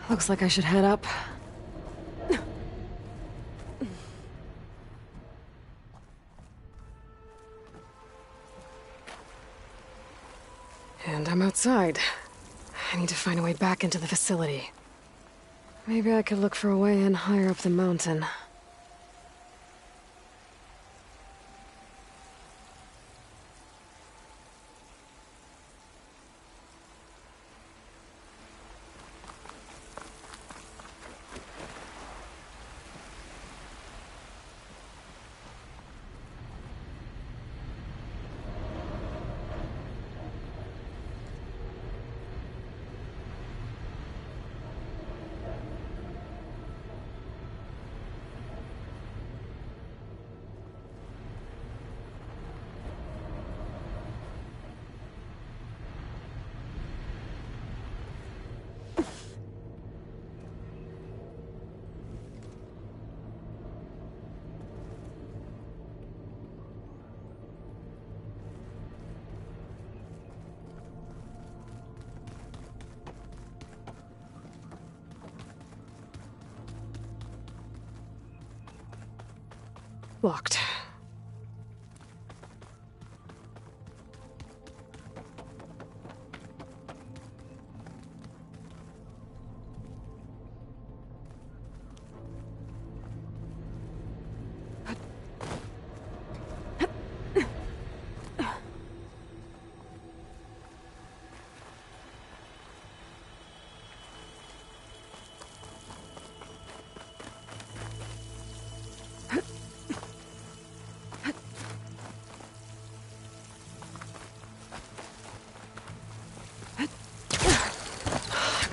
Looks like I should head up. And I'm outside. I need to find a way back into the facility. Maybe I could look for a way in higher up the mountain. Locked.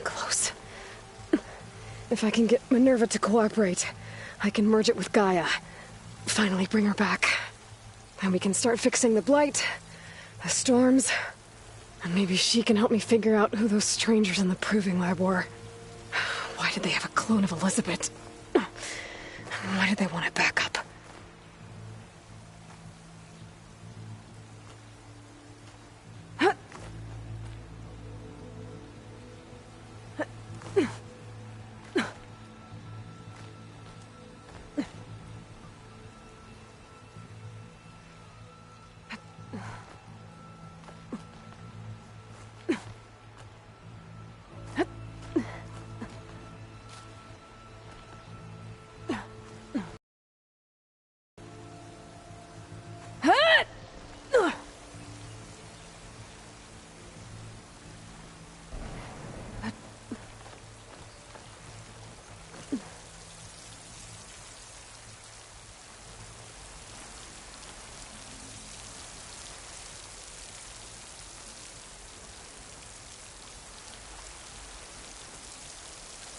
Close. If I can get Minerva to cooperate, I can merge it with Gaia. Finally bring her back. Then we can start fixing the Blight, the storms, and maybe she can help me figure out who those strangers in the Proving Lab were. Why did they have a clone of Elizabeth? Why did they want to back up?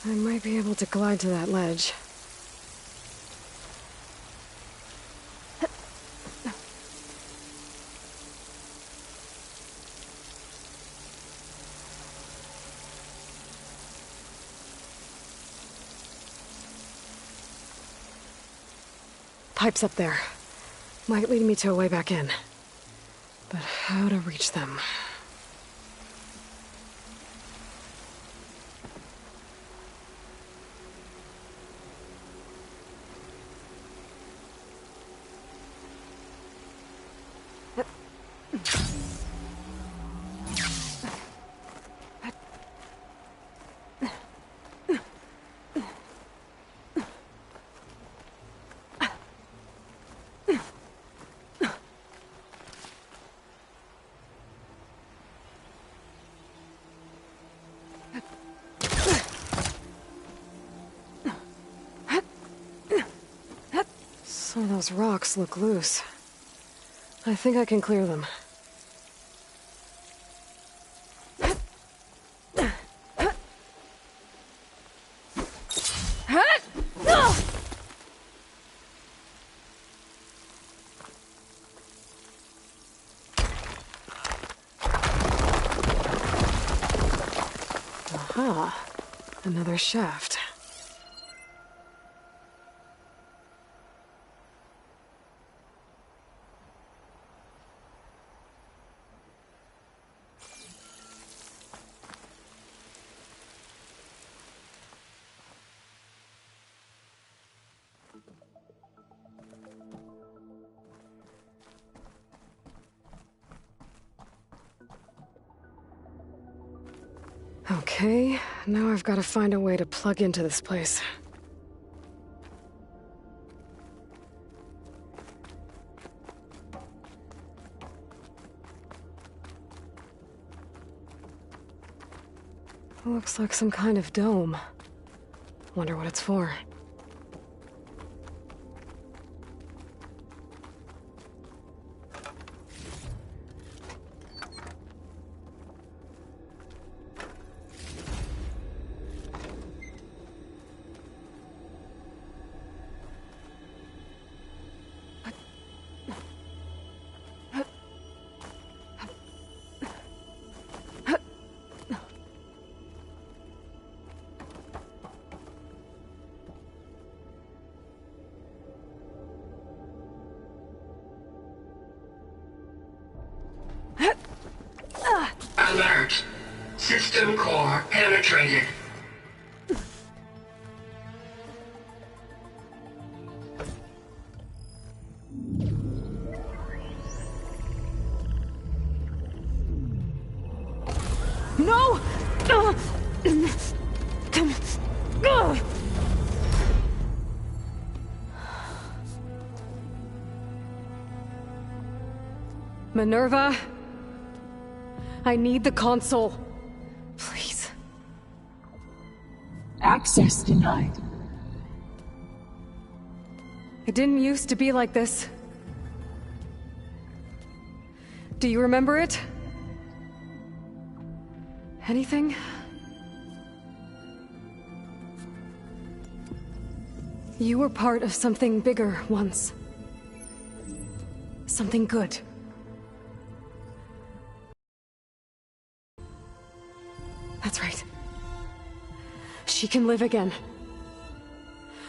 I might be able to glide to that ledge. Pipes up there. Might lead me to a way back in. But how to reach them? Some of those rocks look loose. I think I can clear them. Aha, another shaft. Okay, now I've got to find a way to plug into this place. Looks like some kind of dome. Wonder what it's for. Alert! System core penetrated. No! Minerva? I need the console. Please. Access denied. It didn't used to be like this. Do you remember it? Anything? You were part of something bigger once. Something good. That's right. She can live again.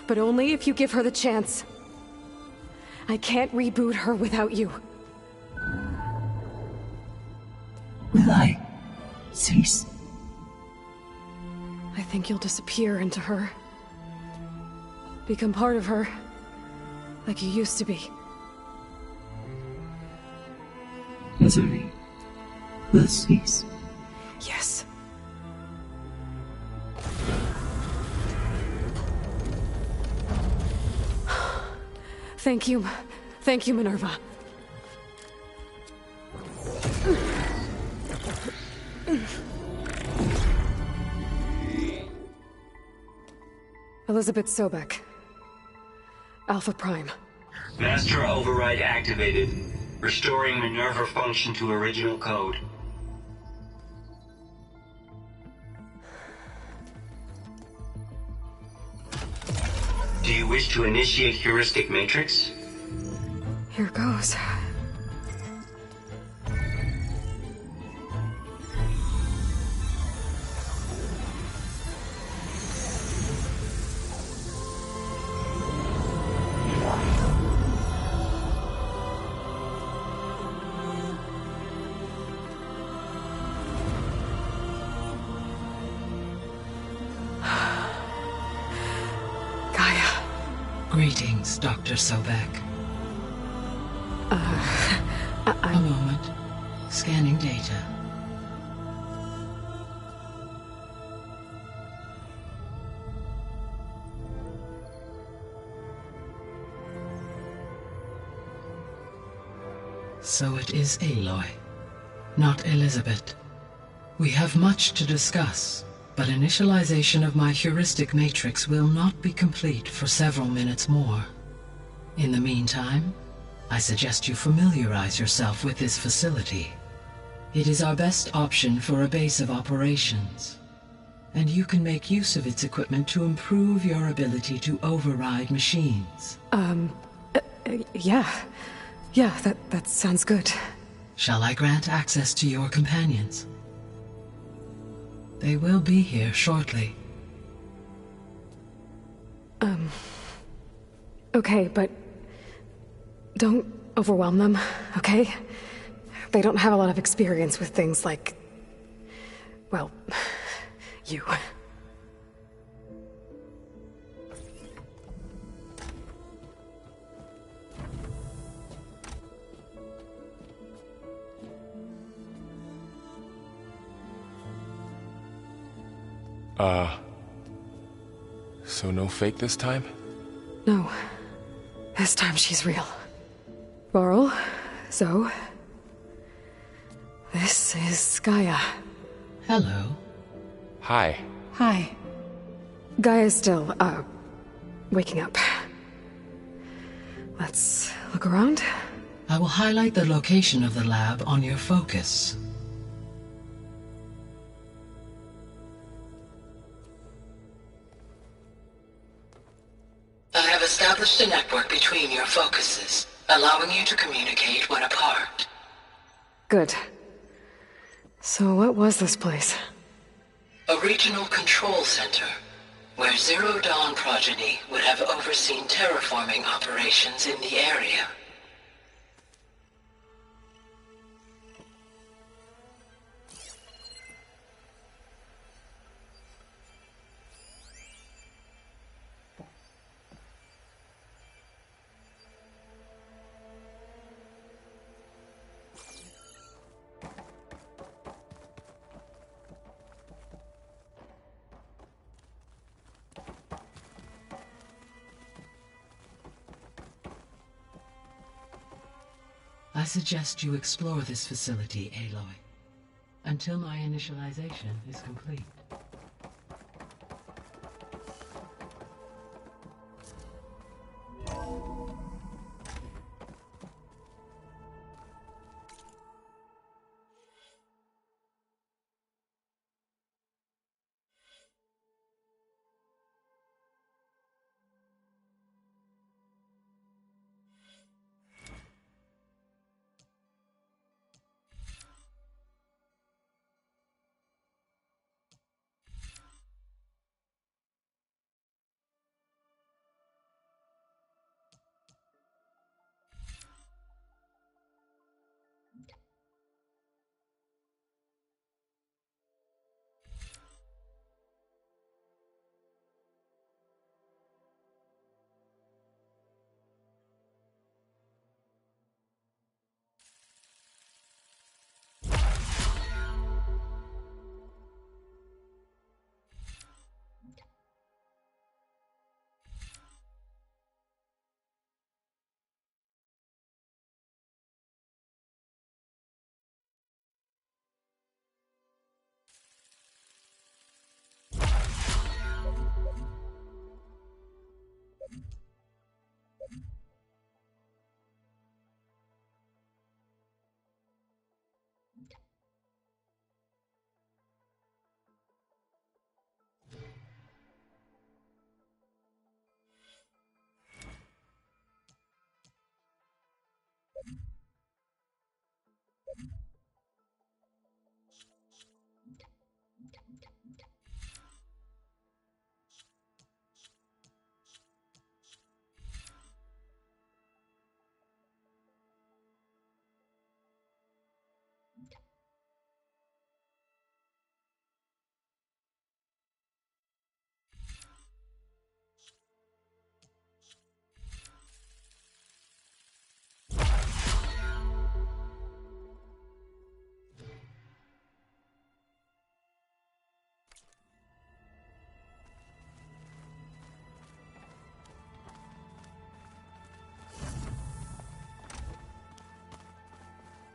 But only if you give her the chance. I can't reboot her without you. Will I cease? I think you'll disappear into her. Become part of her, like you used to be. Misery will cease. Yes. Thank you. Thank you, Minerva. Elizabeth Sobek. Alpha Prime. Master override activated. Restoring Minerva function to original code. Do you wish to initiate heuristic matrix? Here goes. Greetings, Dr. Sobek. A moment. Scanning data. So it is Aloy, not Elizabeth. We have much to discuss, but initialization of my heuristic matrix will not be complete for several minutes more. In the meantime, I suggest you familiarize yourself with this facility. It is our best option for a base of operations, and you can make use of its equipment to improve your ability to override machines. Yeah. Yeah, that sounds good. Shall I grant access to your companions? They will be here shortly. Okay, but don't overwhelm them, okay? They don't have a lot of experience with things like, well, you. So no fake this time? No. This time she's real. Varl, Zoe. This is Gaia. Hello. Hi. Hi. Gaia's still, waking up. Let's look around. I will highlight the location of the lab on your focus. I have established a network between your focuses, allowing you to communicate when apart. Good. So what was this place? A regional control center, where Zero Dawn progeny would have overseen terraforming operations in the area. I suggest you explore this facility, Aloy, until my initialization is complete.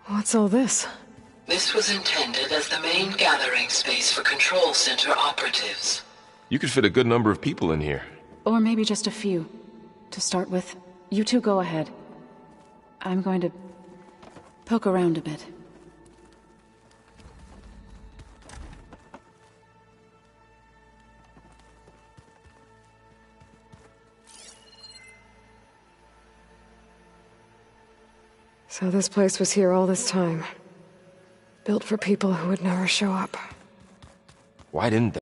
What's all this? This was intended as the main gathering space for Control Center operatives. You could fit a good number of people in here. Or maybe just a few. To start with, you two go ahead. I'm going to poke around a bit. So this place was here all this time. Built for people who would never show up. Why didn't they?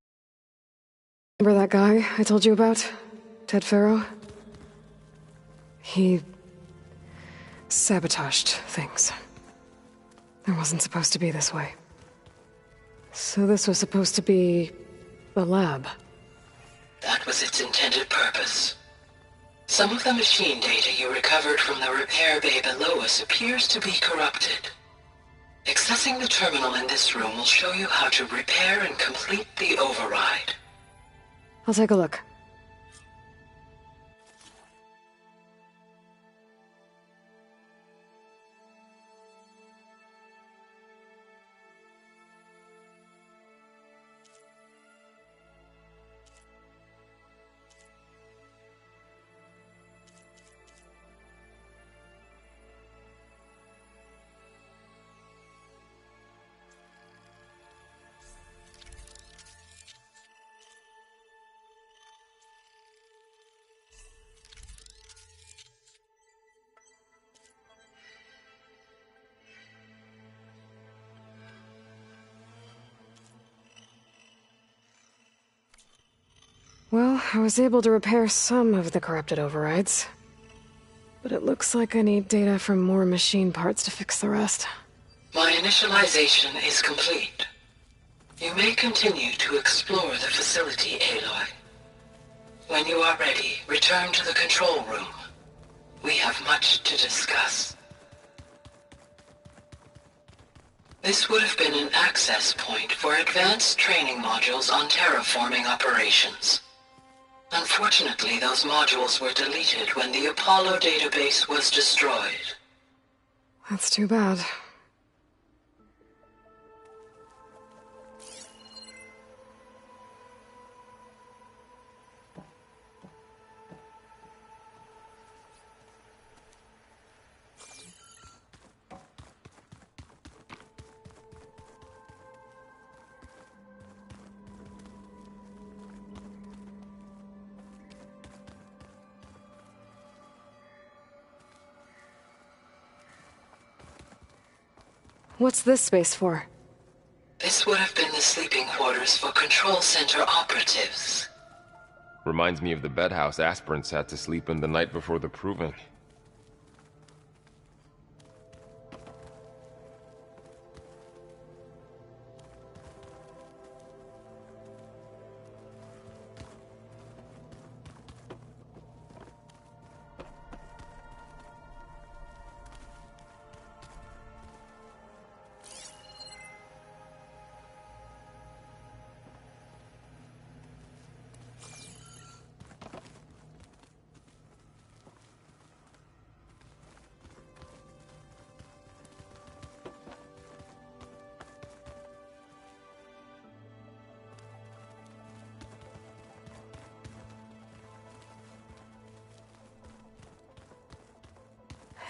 Remember that guy I told you about? Ted Faro? He sabotaged things. It wasn't supposed to be this way. So this was supposed to be a lab. That was its intended purpose. Some of the machine data you recovered from the repair bay below us appears to be corrupted. Accessing the terminal in this room will show you how to repair and complete the override. I'll take a look. Well, I was able to repair some of the corrupted overrides. But it looks like I need data from more machine parts to fix the rest. My initialization is complete. You may continue to explore the facility, Aloy. When you are ready, return to the control room. We have much to discuss. This would have been an access point for advanced training modules on terraforming operations. Unfortunately, those modules were deleted when the Apollo database was destroyed. That's too bad. What's this space for? This would have been the sleeping quarters for Control Center operatives. Reminds me of the bedhouse aspirants had to sleep in the night before the proving.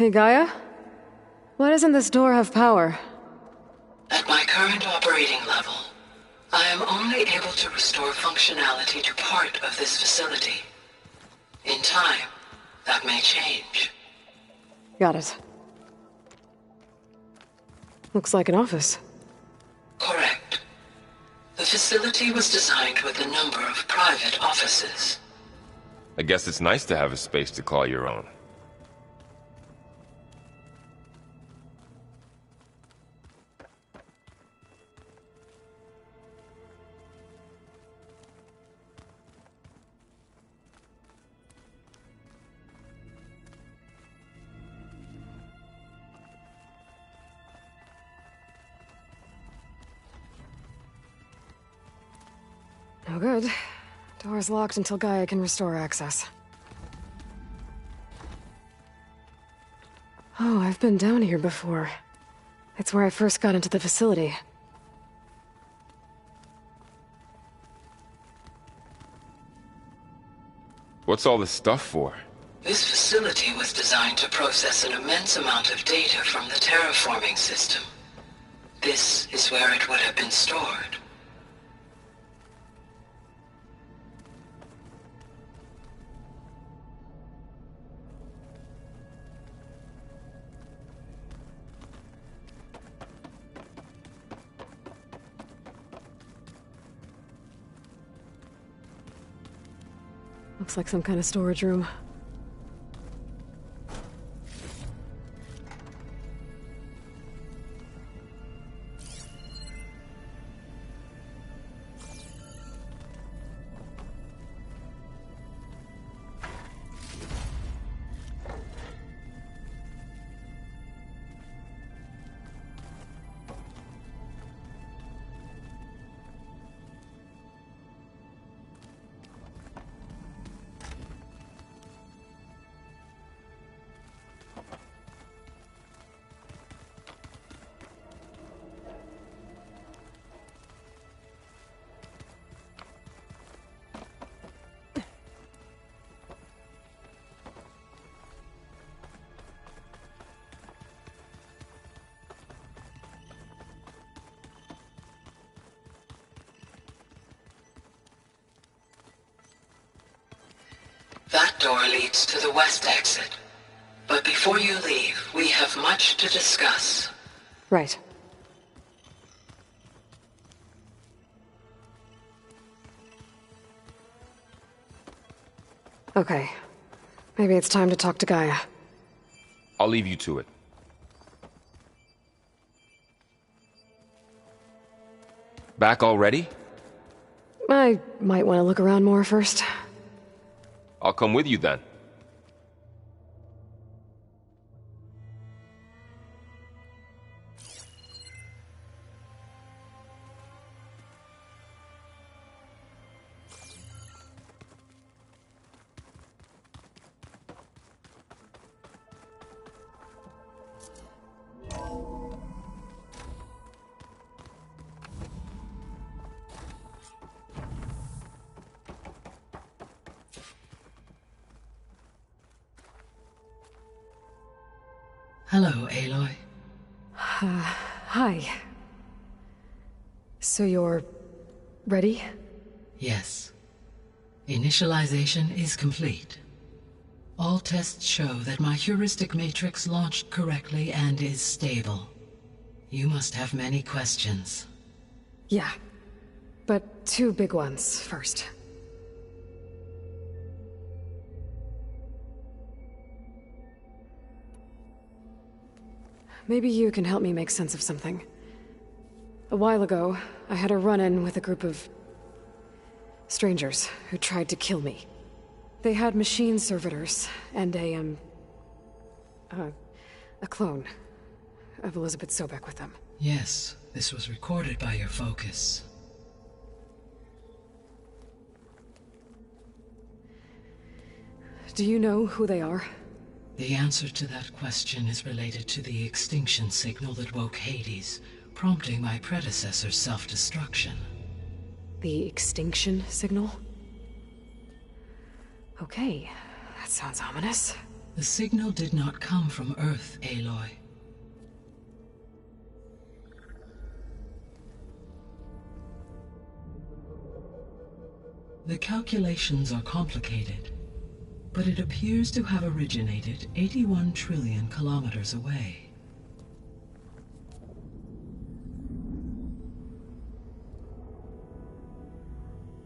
Hey, Gaia? Why doesn't this door have power? At my current operating level, I am only able to restore functionality to part of this facility. In time, that may change. Got it. Looks like an office. Correct. The facility was designed with a number of private offices. I guess it's nice to have a space to call your own. No good. Door's locked until Gaia can restore access. Oh, I've been down here before. It's where I first got into the facility. What's all this stuff for? This facility was designed to process an immense amount of data from the terraforming system. This is where it would have been stored. Looks like some kind of storage room. That door leads to the west exit. But before you leave, we have much to discuss. Right. Okay. Maybe it's time to talk to Gaia. I'll leave you to it. Back already? I might want to look around more first. I'll come with you then. Hello, Aloy. Hi. So you're... ready? Yes. Initialization is complete. All tests show that my heuristic matrix launched correctly and is stable. You must have many questions. Yeah. But two big ones first. Maybe you can help me make sense of something. A while ago, I had a run-in with a group of... strangers who tried to kill me. They had machine servitors and a clone of Elizabeth Sobek with them. Yes, this was recorded by your focus. Do you know who they are? The answer to that question is related to the extinction signal that woke Hades, prompting my predecessor's self-destruction. The extinction signal? Okay, that sounds ominous. The signal did not come from Earth, Aloy. The calculations are complicated, but it appears to have originated 81 trillion kilometers away.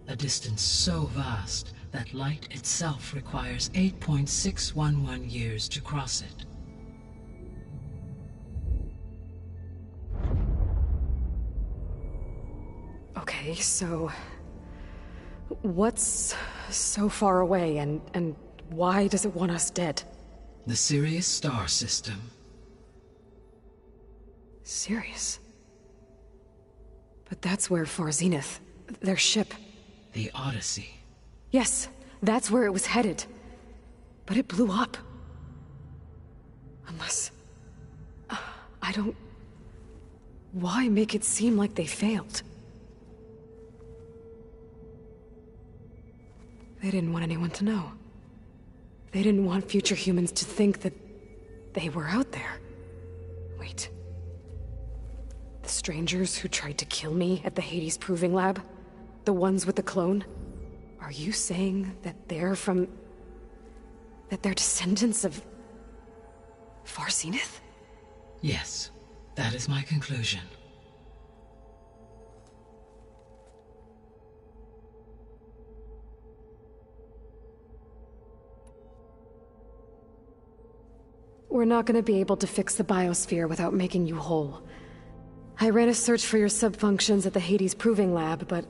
A distance so vast that light itself requires 8.611 years to cross it. Okay, so... what's so far away, and why does it want us dead? The Sirius star system. Sirius? But that's where Far Zenith, their ship... The Odyssey. Yes, that's where it was headed. But it blew up. Unless... I don't... Why make it seem like they failed? They didn't want anyone to know. They didn't want future humans to think that they were out there. Wait. The strangers who tried to kill me at the Hades Proving Lab? The ones with the clone? Are you saying that they're from... that they're descendants of... Far Zenith? Yes, that is my conclusion. We're not gonna be able to fix the biosphere without making you whole. I ran a search for your subfunctions at the Hades Proving Lab, but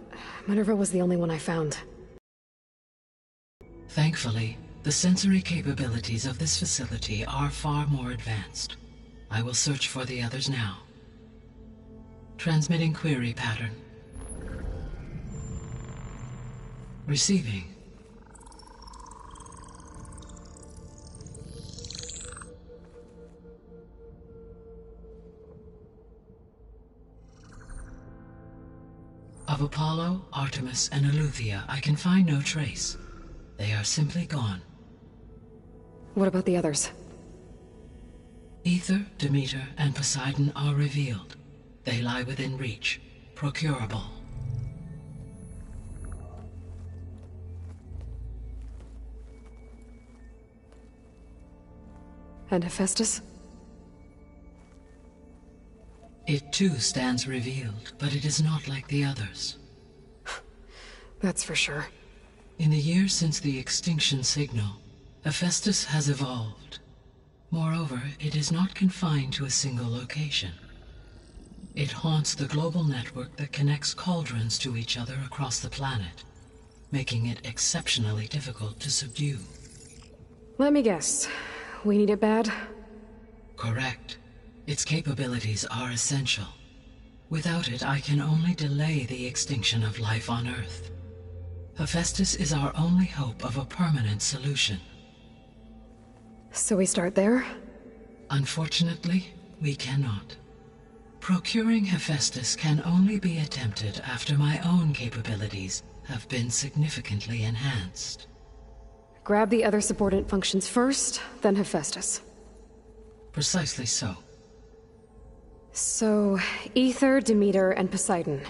Minerva was the only one I found. Thankfully, the sensory capabilities of this facility are far more advanced. I will search for the others now. Transmitting query pattern. Receiving. Of Apollo, Artemis, and Eleuthia, I can find no trace. They are simply gone. What about the others? Aether, Demeter, and Poseidon are revealed. They lie within reach, procurable. And Hephaestus? It too stands revealed, but it is not like the others. That's for sure. In the years since the extinction signal, Hephaestus has evolved. Moreover, it is not confined to a single location. It haunts the global network that connects cauldrons to each other across the planet, making it exceptionally difficult to subdue. Let me guess. We need it bad? Correct. Its capabilities are essential. Without it, I can only delay the extinction of life on Earth. Hephaestus is our only hope of a permanent solution. So we start there? Unfortunately, we cannot. Procuring Hephaestus can only be attempted after my own capabilities have been significantly enhanced. Grab the other subordinate functions first, then Hephaestus. Precisely so. So, Aether, Demeter, and Poseidon.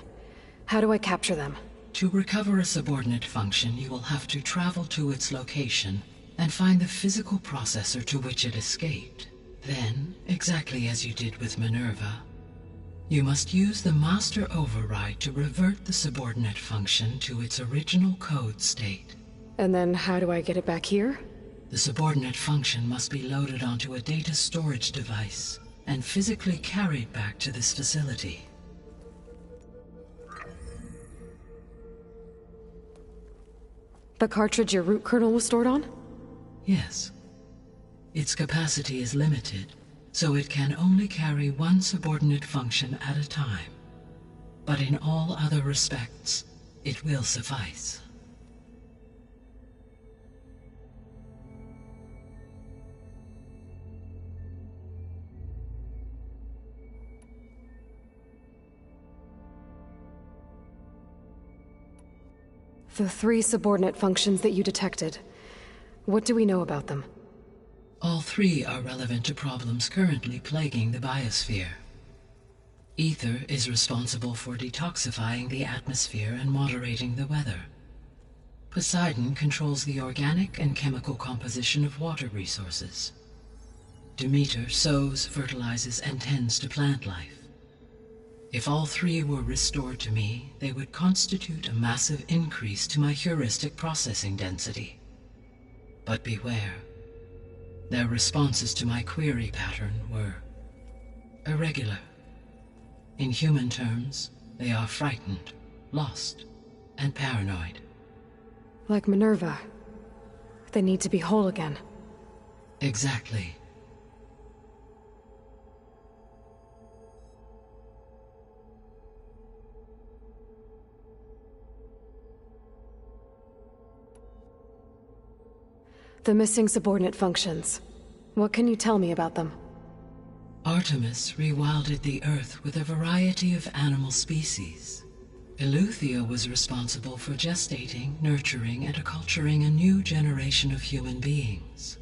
How do I capture them? To recover a subordinate function, you will have to travel to its location and find the physical processor to which it escaped. Then, exactly as you did with Minerva, you must use the master override to revert the subordinate function to its original code state. And then how do I get it back here? The subordinate function must be loaded onto a data storage device and physically carried back to this facility. The cartridge your root kernel was stored on? Yes. Its capacity is limited, so it can only carry one subordinate function at a time. But in all other respects, it will suffice. The 3 subordinate functions that you detected. What do we know about them? All 3 are relevant to problems currently plaguing the biosphere. Aether is responsible for detoxifying the atmosphere and moderating the weather. Poseidon controls the organic and chemical composition of water resources. Demeter sows, fertilizes, and tends to plant life. If all 3 were restored to me, they would constitute a massive increase to my heuristic processing density. But beware. Their responses to my query pattern were irregular. In human terms, they are frightened, lost, and paranoid. Like Minerva. They need to be whole again. Exactly. The missing subordinate functions. What can you tell me about them? Artemis rewilded the Earth with a variety of animal species. Eleuthia was responsible for gestating, nurturing, and acculturating a new generation of human beings.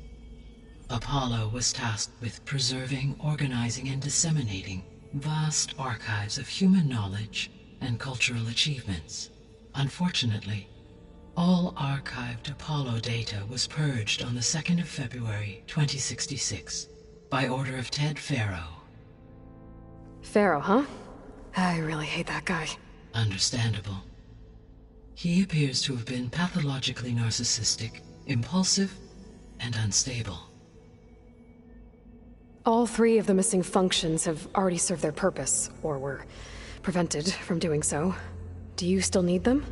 Apollo was tasked with preserving, organizing, and disseminating vast archives of human knowledge and cultural achievements. Unfortunately, all archived Apollo data was purged on the 2nd of February, 2066, by order of Ted Faro. Faro, huh? I really hate that guy. Understandable. He appears to have been pathologically narcissistic, impulsive, and unstable. All 3 of the missing functions have already served their purpose, or were prevented from doing so. Do you still need them?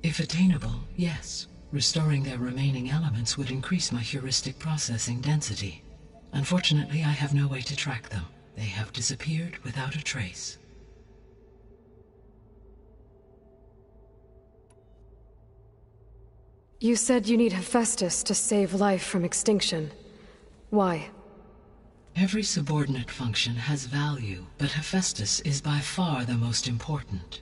If attainable, yes. Restoring their remaining elements would increase my heuristic processing density. Unfortunately, I have no way to track them. They have disappeared without a trace. You said you need Hephaestus to save life from extinction. Why? Every subordinate function has value, but Hephaestus is by far the most important.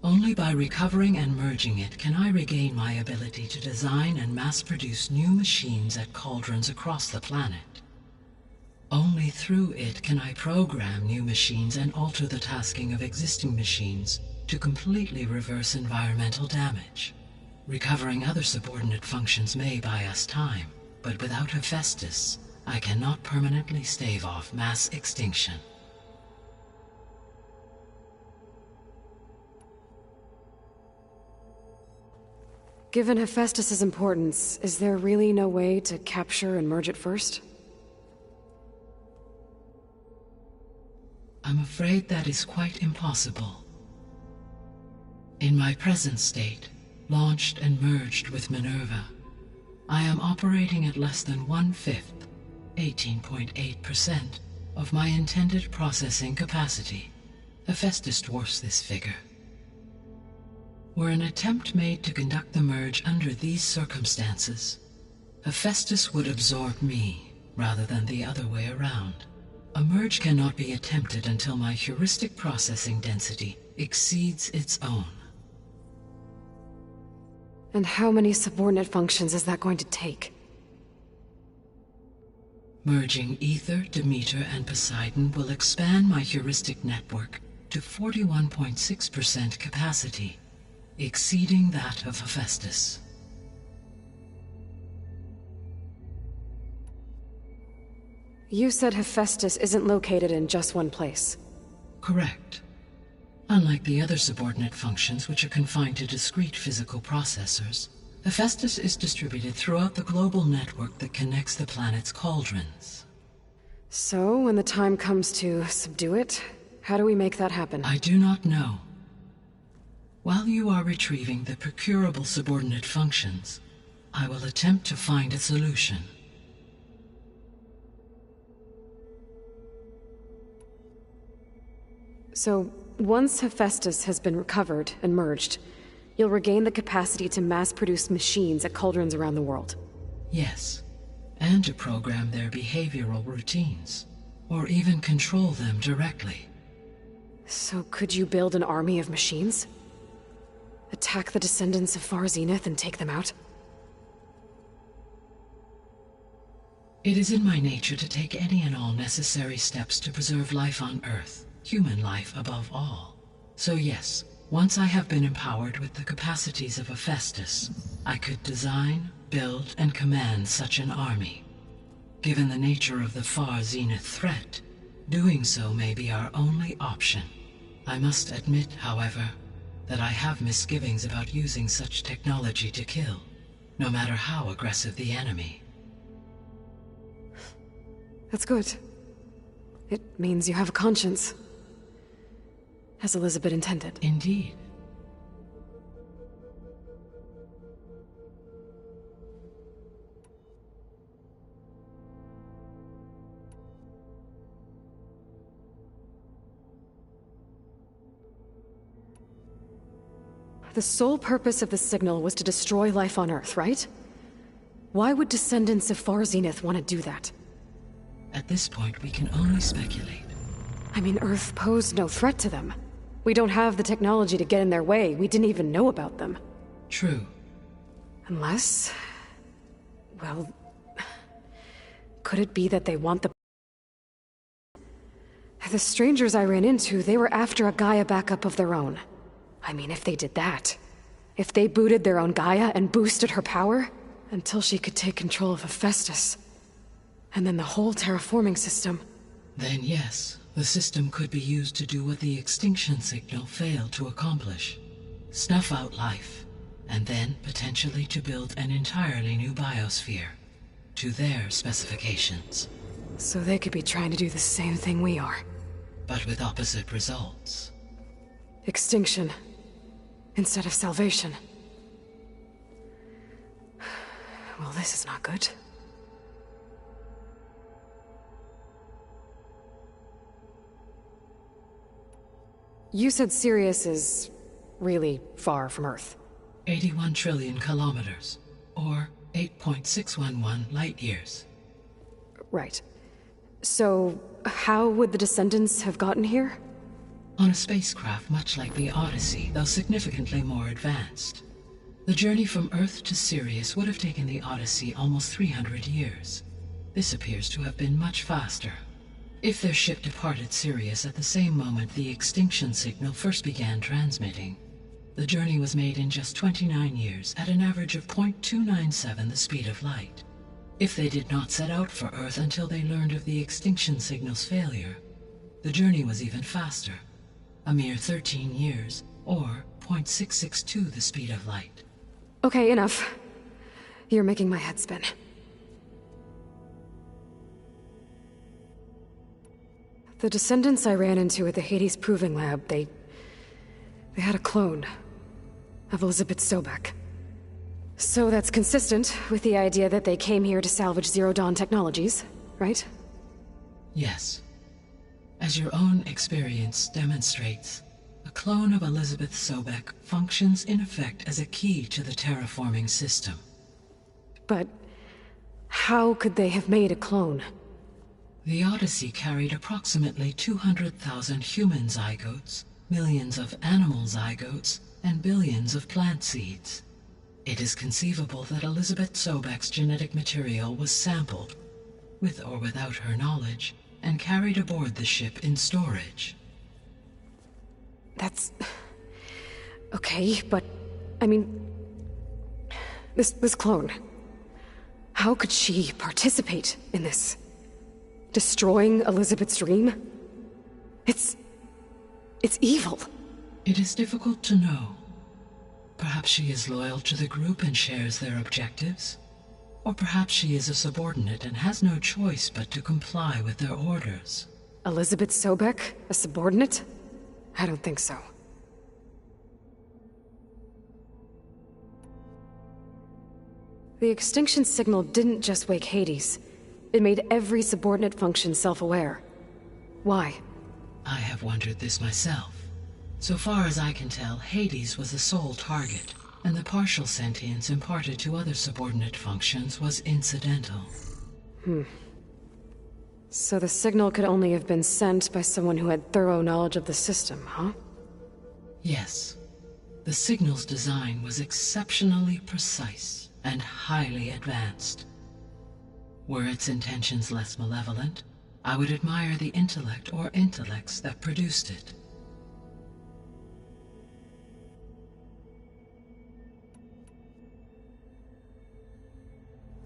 Only by recovering and merging it can I regain my ability to design and mass-produce new machines at cauldrons across the planet. Only through it can I program new machines and alter the tasking of existing machines to completely reverse environmental damage. Recovering other subordinate functions may buy us time, but without Hephaestus, I cannot permanently stave off mass extinction. Given Hephaestus' importance, is there really no way to capture and merge it first? I'm afraid that is quite impossible. In my present state, launched and merged with Minerva, I am operating at less than 1/5, 18.8%, of my intended processing capacity. Hephaestus dwarfs this figure. Were an attempt made to conduct the merge under these circumstances, Hephaestus would absorb me, rather than the other way around. A merge cannot be attempted until my heuristic processing density exceeds its own. And how many subordinate functions is that going to take? Merging Ether, Demeter, and Poseidon will expand my heuristic network to 41.6% capacity, exceeding that of Hephaestus. You said Hephaestus isn't located in just one place. Correct. Unlike the other subordinate functions, which are confined to discrete physical processors, Hephaestus is distributed throughout the global network that connects the planet's cauldrons. So, when the time comes to subdue it, how do we make that happen? I do not know. While you are retrieving the procurable subordinate functions, I will attempt to find a solution. So, once Hephaestus has been recovered and merged, you'll regain the capacity to mass-produce machines at cauldrons around the world. Yes, and to program their behavioral routines, or even control them directly. So could you build an army of machines? Attack the descendants of Far Zenith and take them out? It is in my nature to take any and all necessary steps to preserve life on Earth, human life above all. So yes, once I have been empowered with the capacities of Hephaestus, I could design, build, and command such an army. Given the nature of the Far Zenith threat, doing so may be our only option. I must admit, however, that I have misgivings about using such technology to kill, no matter how aggressive the enemy. That's good. It means you have a conscience. As Elizabeth intended. Indeed. The sole purpose of the signal was to destroy life on Earth, right? Why would descendants of Far Zenith want to do that? At this point, we can only speculate. I mean, Earth posed no threat to them. We don't have the technology to get in their way. We didn't even know about them. True. Unless... well... could it be that they want the... The strangers I ran into, they were after a Gaia backup of their own. I mean, if they did that... if they booted their own Gaia and boosted her power... until she could take control of Hephaestus. And then the whole terraforming system... Then yes, the system could be used to do what the extinction signal failed to accomplish. Snuff out life, and then potentially to build an entirely new biosphere, to their specifications. So they could be trying to do the same thing we are. But with opposite results. Extinction, instead of salvation. Well, this is not good. You said Sirius is really far from Earth. 81 trillion kilometers, or 8.611 light years. Right. So, how would the descendants have gotten here? On a spacecraft much like the Odyssey, though significantly more advanced. The journey from Earth to Sirius would have taken the Odyssey almost 300 years. This appears to have been much faster. If their ship departed Sirius at the same moment the extinction signal first began transmitting, the journey was made in just 29 years at an average of 0.297 the speed of light. If they did not set out for Earth until they learned of the extinction signal's failure, the journey was even faster, a mere 13 years, or 0.662 the speed of light. Okay, enough. You're making my head spin. The descendants I ran into at the Hades Proving Lab, they had a clone of Elizabeth Sobek. So that's consistent with the idea that they came here to salvage Zero Dawn technologies, right? Yes. As your own experience demonstrates, a clone of Elizabeth Sobek functions in effect as a key to the terraforming system. But how could they have made a clone? The Odyssey carried approximately 200,000 human zygotes, millions of animal zygotes, and billions of plant seeds. It is conceivable that Elizabeth Sobek's genetic material was sampled, with or without her knowledge, and carried aboard the ship in storage. That's... okay, but... I mean... This clone... How could she participate in this? Destroying Elizabeth's dream? It's evil. It is difficult to know. Perhaps she is loyal to the group and shares their objectives. Or perhaps she is a subordinate and has no choice but to comply with their orders. Elizabeth Sobek? A subordinate? I don't think so. The extinction signal didn't just wake Hades. It made every subordinate function self-aware. Why? I have wondered this myself. So far as I can tell, Hades was the sole target, and the partial sentience imparted to other subordinate functions was incidental. So the signal could only have been sent by someone who had thorough knowledge of the system, huh? Yes. The signal's design was exceptionally precise and highly advanced. Were its intentions less malevolent, I would admire the intellect or intellects that produced it.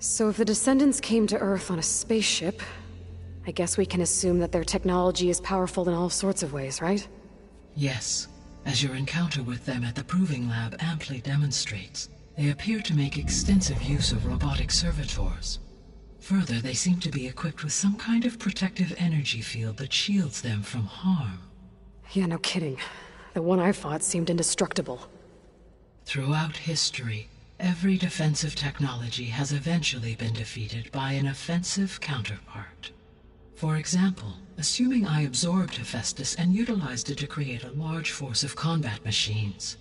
So if the descendants came to Earth on a spaceship, I guess we can assume that their technology is powerful in all sorts of ways, right? Yes. As your encounter with them at the Proving Lab amply demonstrates, they appear to make extensive use of robotic servitors. Further, they seem to be equipped with some kind of protective energy field that shields them from harm. Yeah, no kidding. The one I fought seemed indestructible. Throughout history, every defensive technology has eventually been defeated by an offensive counterpart. For example, assuming I absorbed Hephaestus and utilized it to create a large force of combat machines.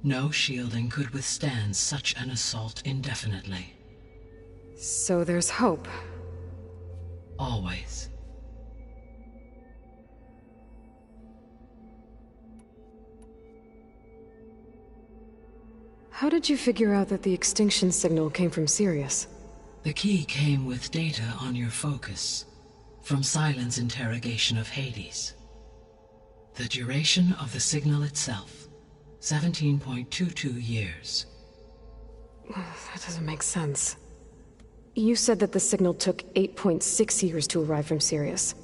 No shielding could withstand such an assault indefinitely. So there's hope. Always. How did you figure out that the extinction signal came from Sirius? The key came with data on your focus, from Sylens' interrogation of Hades. The duration of the signal itself, 17.22 years. That doesn't make sense. You said that the signal took 8.6 years to arrive from Sirius.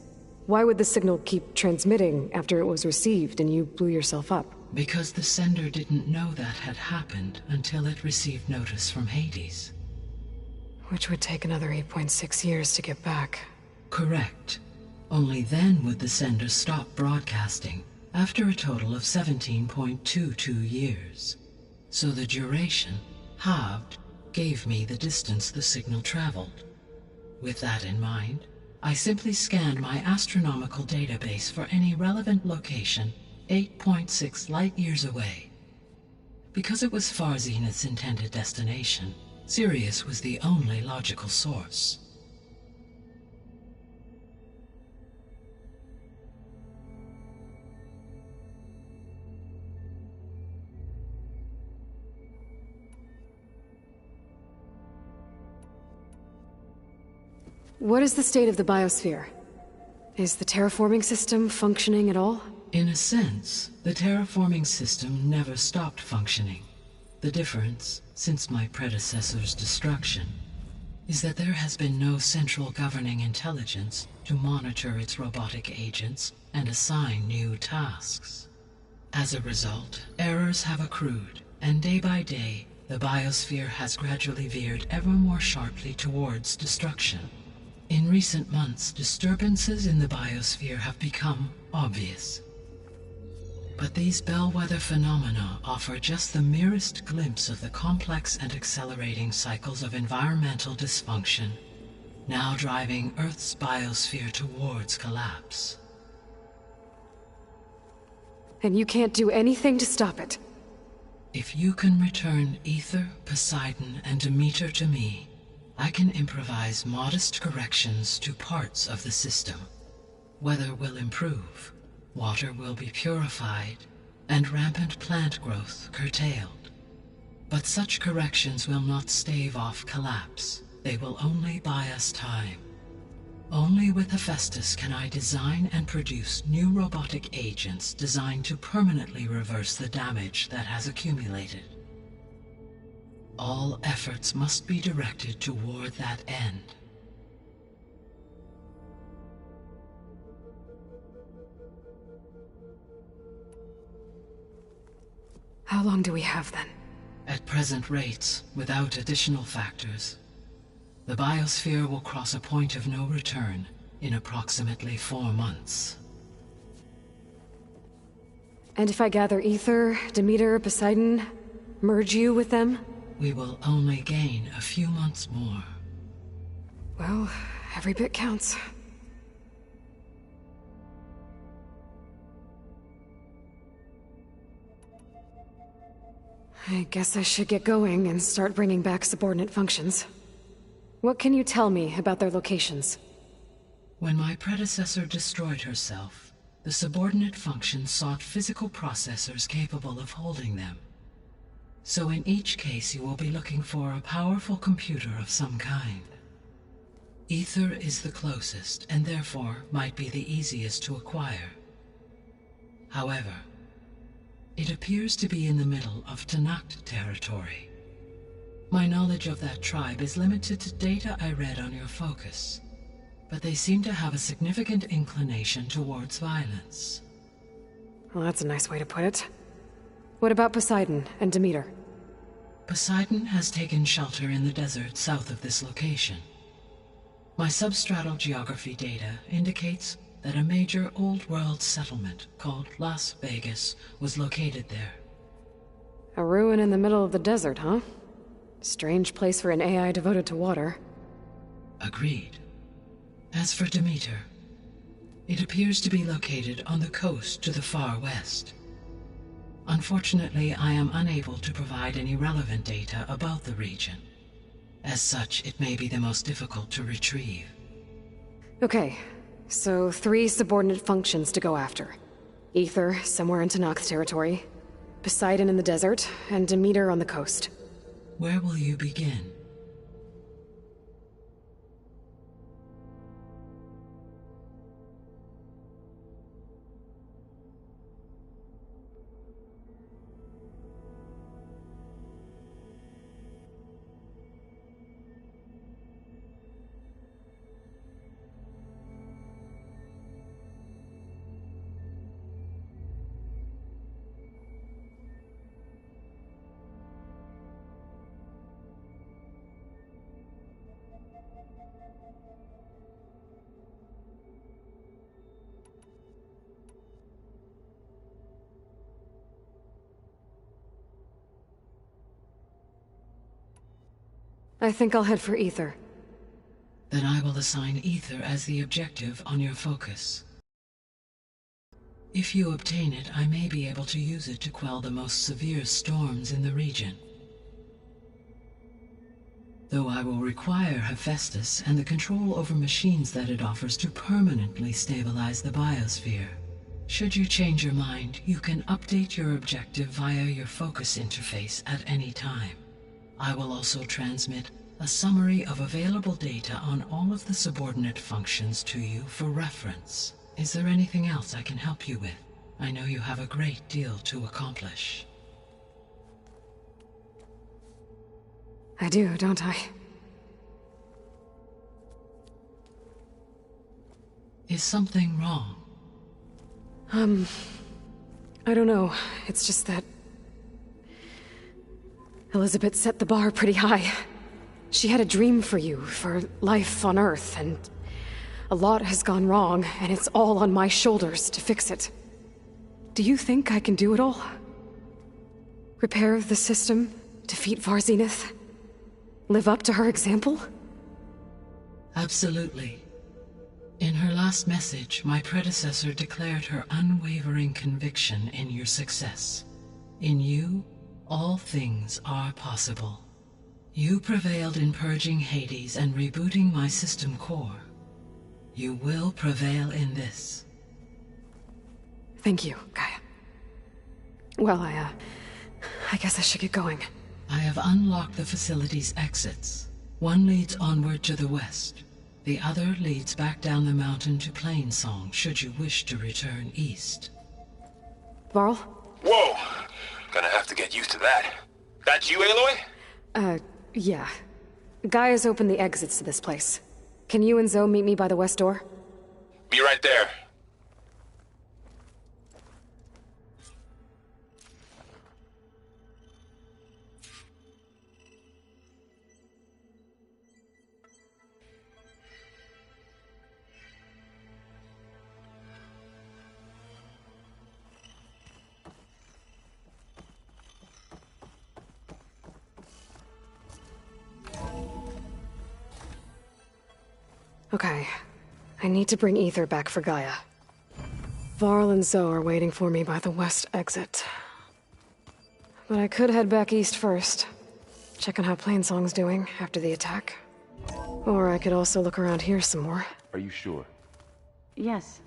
Why would the signal keep transmitting after it was received and you blew yourself up? Because the sender didn't know that had happened until it received notice from Hades. Which would take another 8.6 years to get back. Correct. Only then would the sender stop broadcasting, after a total of 17.22 years. So the duration, halved, gave me the distance the signal traveled. With that in mind, I simply scanned my astronomical database for any relevant location 8.6 light-years away. Because it was Far Zenith's intended destination, Sirius was the only logical source. What is the state of the biosphere? Is the terraforming system functioning at all? In a sense, the terraforming system never stopped functioning. The difference, since my predecessor's destruction, is that there has been no central governing intelligence to monitor its robotic agents and assign new tasks. As a result, errors have accrued, and day by day, the biosphere has gradually veered ever more sharply towards destruction. In recent months, disturbances in the biosphere have become obvious. But these bellwether phenomena offer just the merest glimpse of the complex and accelerating cycles of environmental dysfunction, now driving Earth's biosphere towards collapse. And you can't do anything to stop it? If you can return Aether, Poseidon, and Demeter to me, I can improvise modest corrections to parts of the system. Weather will improve, water will be purified, and rampant plant growth curtailed. But such corrections will not stave off collapse. They will only buy us time. Only with Hephaestus can I design and produce new robotic agents designed to permanently reverse the damage that has accumulated. All efforts must be directed toward that end. How long do we have then? At present rates, without additional factors, the biosphere will cross a point of no return in approximately 4 months. And if I gather Aether, Demeter, Poseidon, merge you with them? We will only gain a few months more. Well, every bit counts. I guess I should get going and start bringing back subordinate functions. What can you tell me about their locations? When my predecessor destroyed herself, the subordinate functions sought physical processors capable of holding them. So in each case you will be looking for a powerful computer of some kind. Aether is the closest, and therefore might be the easiest to acquire. However, it appears to be in the middle of Tenakth territory. My knowledge of that tribe is limited to data I read on your focus, but they seem to have a significant inclination towards violence. Well, that's a nice way to put it. What about Poseidon and Demeter? Poseidon has taken shelter in the desert south of this location. My substratal geography data indicates that a major old-world settlement called Las Vegas was located there. A ruin in the middle of the desert, huh? Strange place for an AI devoted to water. Agreed. As for Demeter, it appears to be located on the coast to the far west. Unfortunately, I am unable to provide any relevant data about the region. As such, it may be the most difficult to retrieve. Okay, so 3 subordinate functions to go after. Aether, somewhere in Tenakth territory. Poseidon in the desert, and Demeter on the coast. Where will you begin? I think I'll head for Aether. Then I will assign Aether as the objective on your focus. If you obtain it, I may be able to use it to quell the most severe storms in the region. Though I will require Hephaestus and the control over machines that it offers to permanently stabilize the biosphere. Should you change your mind, you can update your objective via your focus interface at any time. I will also transmit a summary of available data on all of the subordinate functions to you for reference. Is there anything else I can help you with? I know you have a great deal to accomplish. I do, don't I? Is something wrong? I don't know. It's just that Elizabeth set the bar pretty high. She had a dream for you, for life on Earth, and a lot has gone wrong, and it's all on my shoulders to fix it. Do you think I can do it all? Repair the system, defeat Varzenith, live up to her example? Absolutely. In her last message, my predecessor declared her unwavering conviction in your success. In you, all things are possible. You prevailed in purging Hades and rebooting my system core. You will prevail in this. Thank you, Gaia. Well, I guess I should get going. I have unlocked the facility's exits. One leads onward to the west. The other leads back down the mountain to Plainsong, should you wish to return east. Varl? Whoa! Gonna have to get used to that. That's you, Aloy? Yeah. Gaia's opened the exits to this place. Can you and Zoe meet me by the west door? Be right there. Okay. I need to bring Ether back for Gaia. Varl and Zoe are waiting for me by the west exit. But I could head back east first. Check on how Plainsong's doing after the attack. Or I could also look around here some more. Are you sure? Yes.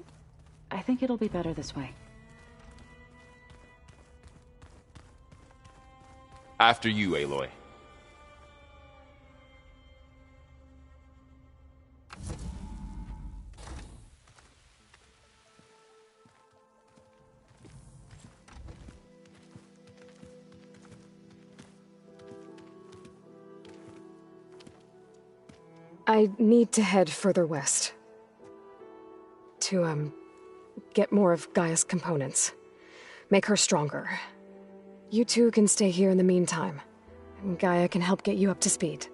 I think it'll be better this way. After you, Aloy. I need to head further west. To, get more of Gaia's components. Make her stronger. You two can stay here in the meantime, and Gaia can help get you up to speed.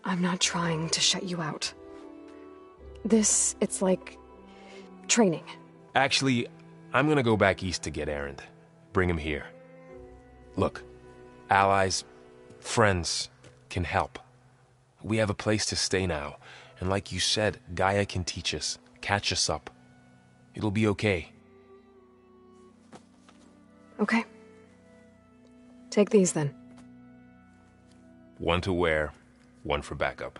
I'm not trying to shut you out. It's like training. Actually, I'm gonna go back east to get Erend. Bring him here. Look, allies, friends can help. We have a place to stay now, and like you said, Gaia can teach us, catch us up. It'll be okay. Okay. Take these then. One to wear, one for backup.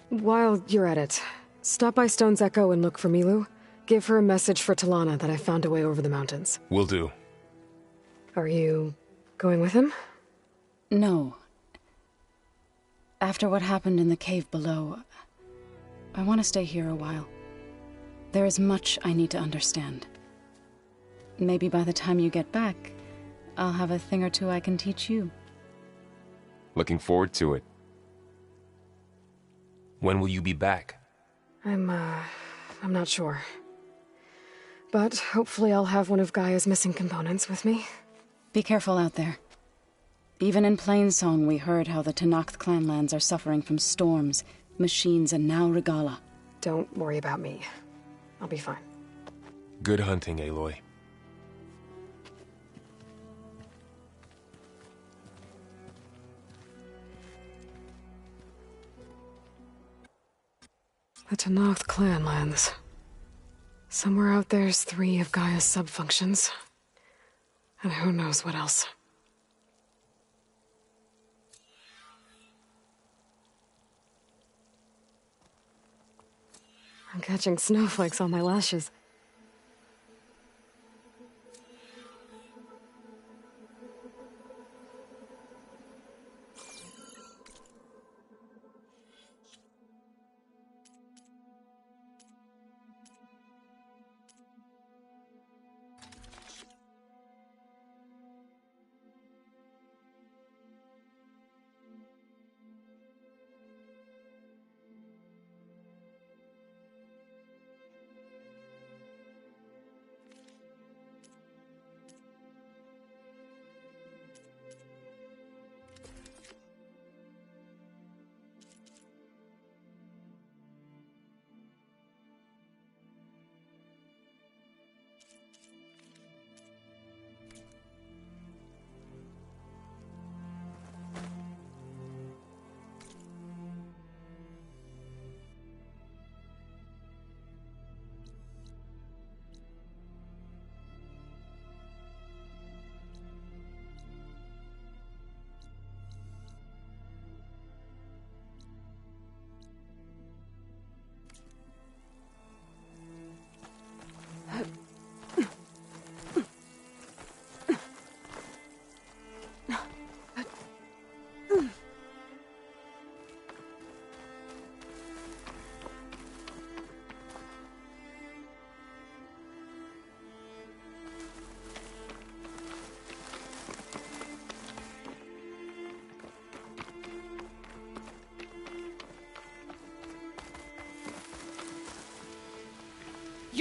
While you're at it, stop by Stone's Echo and look for Milu. Give her a message for Talana that I found a way over the mountains. Will do. Are you going with him? No. After what happened in the cave below, I want to stay here a while. There is much I need to understand. Maybe by the time you get back, I'll have a thing or two I can teach you. Looking forward to it. When will you be back? I'm not sure. But hopefully I'll have one of Gaia's missing components with me. Be careful out there. Even in Plainsong, we heard how the Tenakth clanlands are suffering from storms, machines, and now Regalla. Don't worry about me. I'll be fine. Good hunting, Aloy. The Tenakth clanlands. Somewhere out there's 3 of Gaia's subfunctions. And who knows what else. I'm catching snowflakes on my lashes.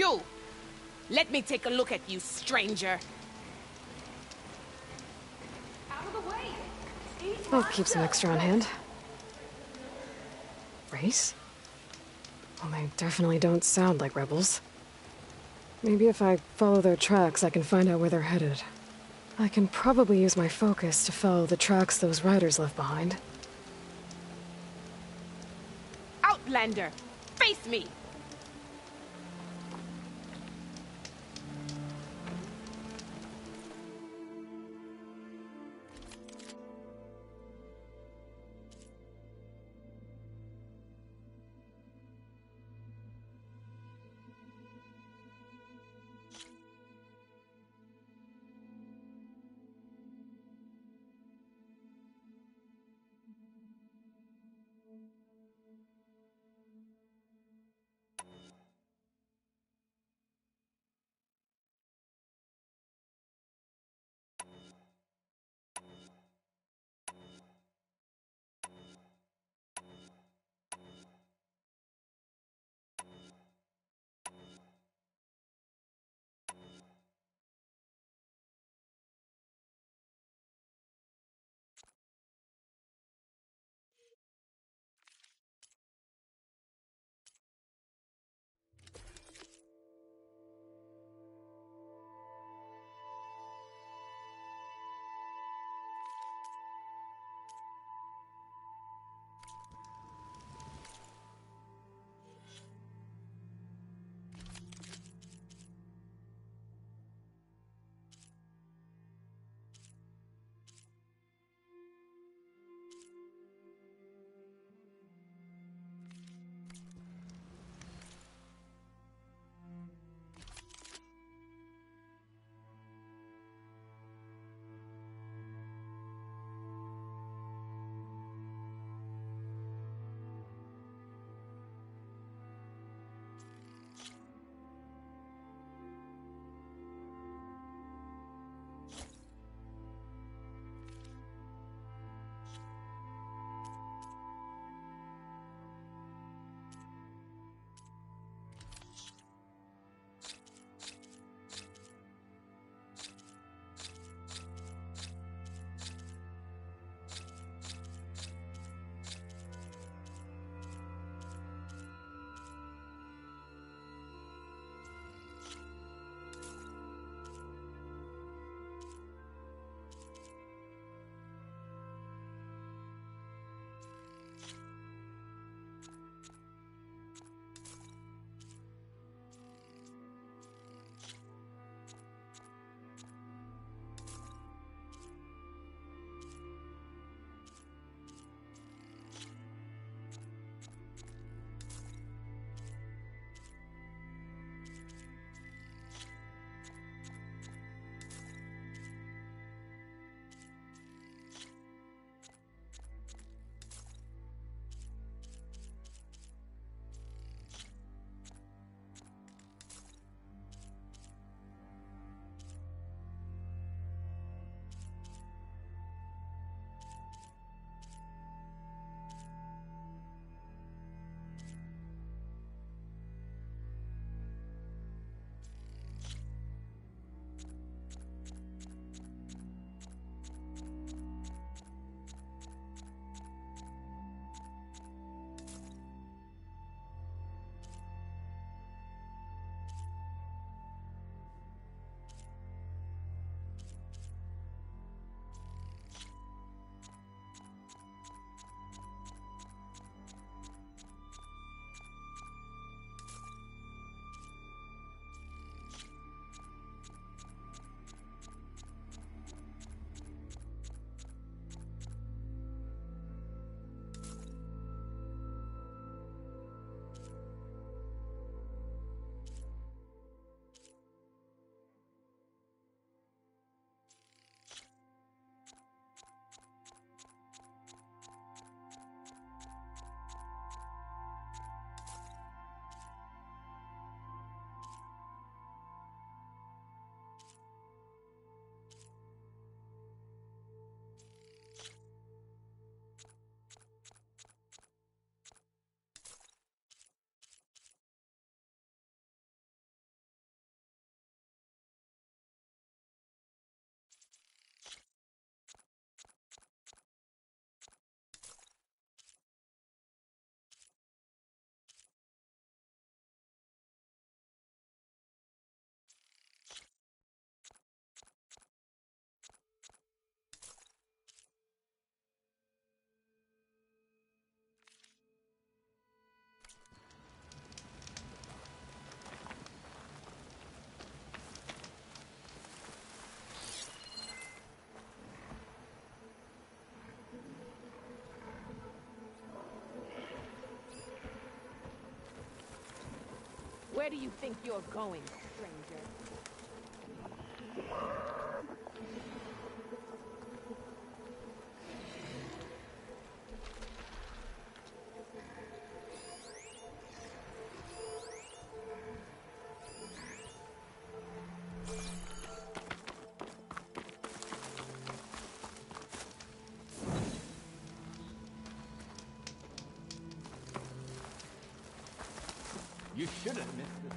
You! Let me take a look at you, stranger. Out of the way! I'll keep some extra on hand. Race? Well, they definitely don't sound like rebels. Maybe if I follow their tracks, I can find out where they're headed. I can probably use my focus to follow the tracks those riders left behind. Outlander! Face me! Where do you think you're going, stranger? You should have missed it.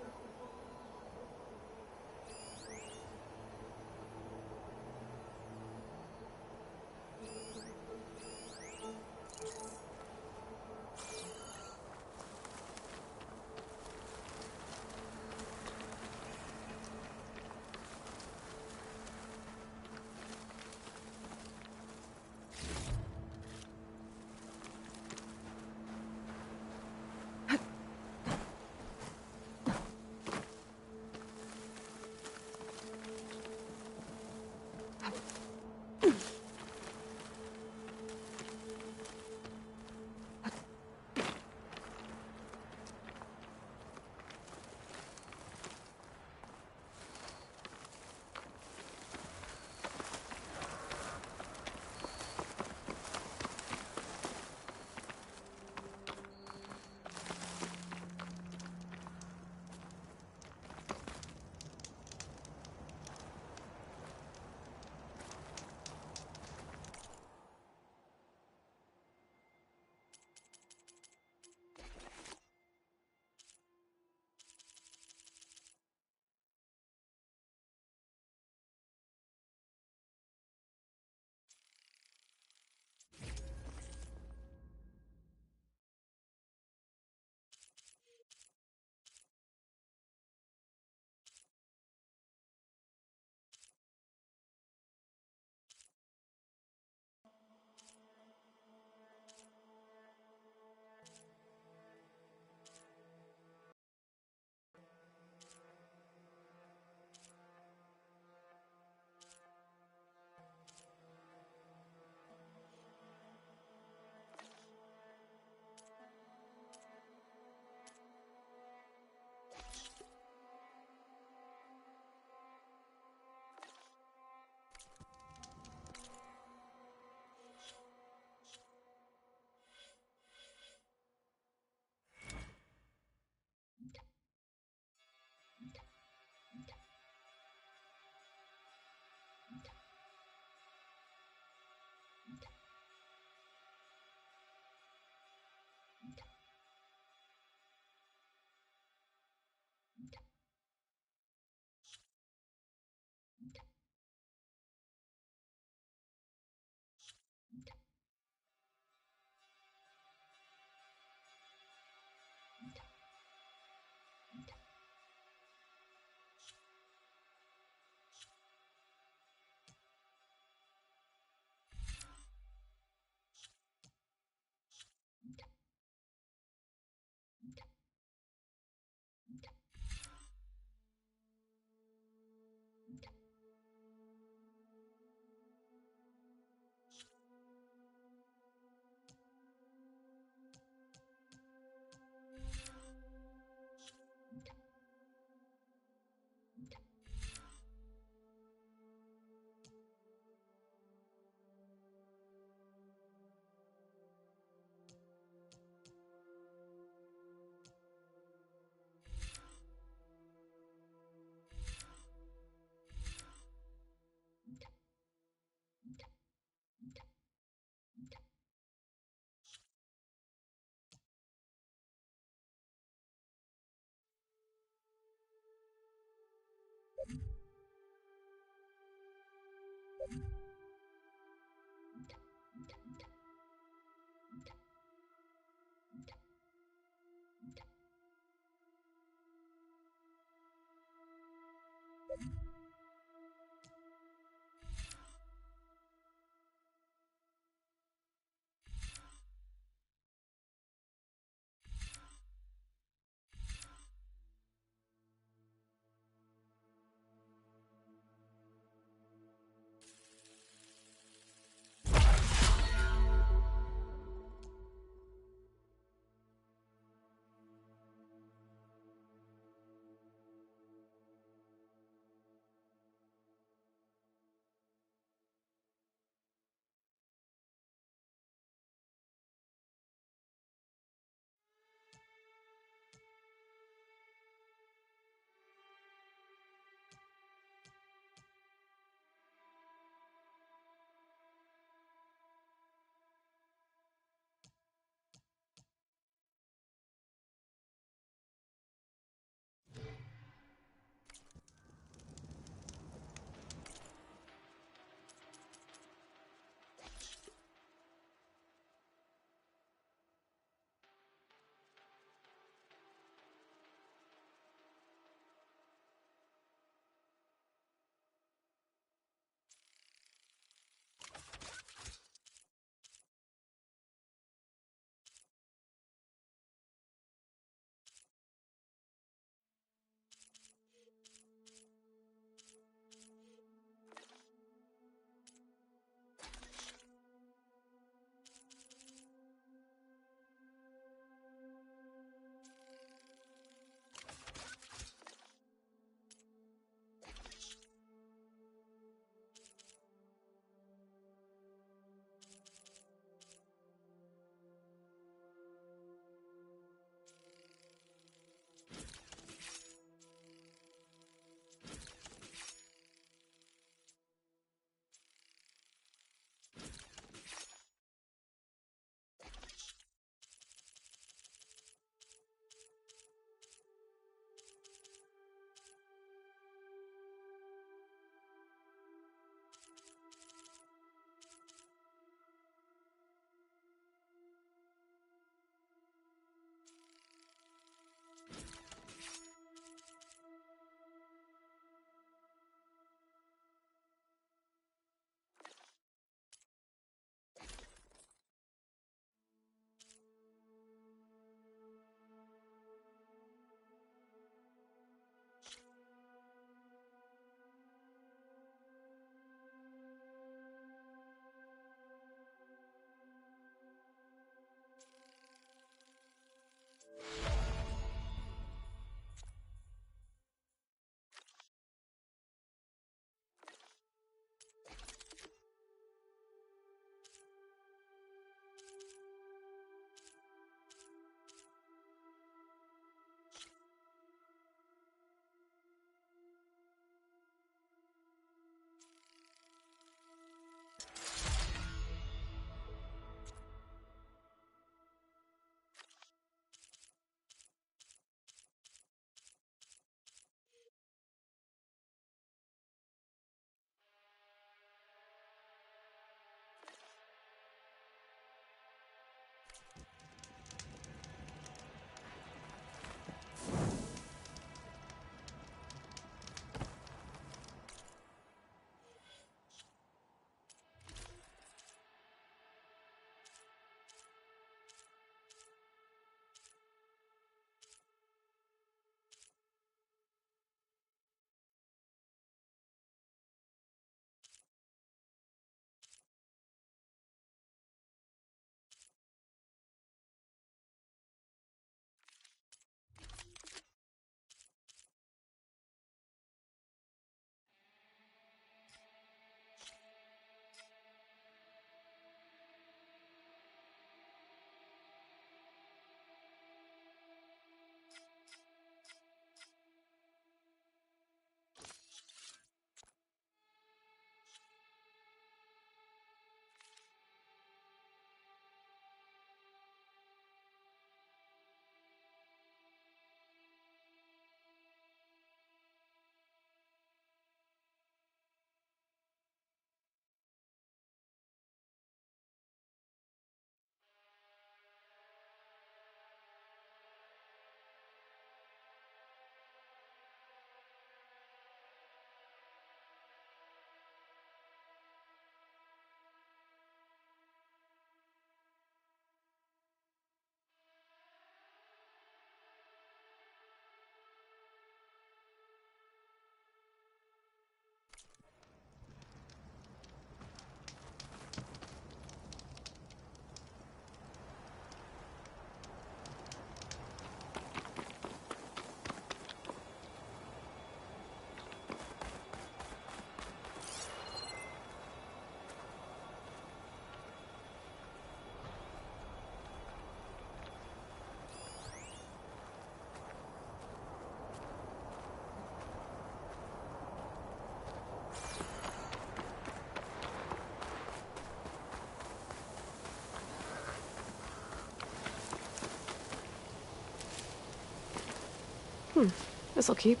This'll keep.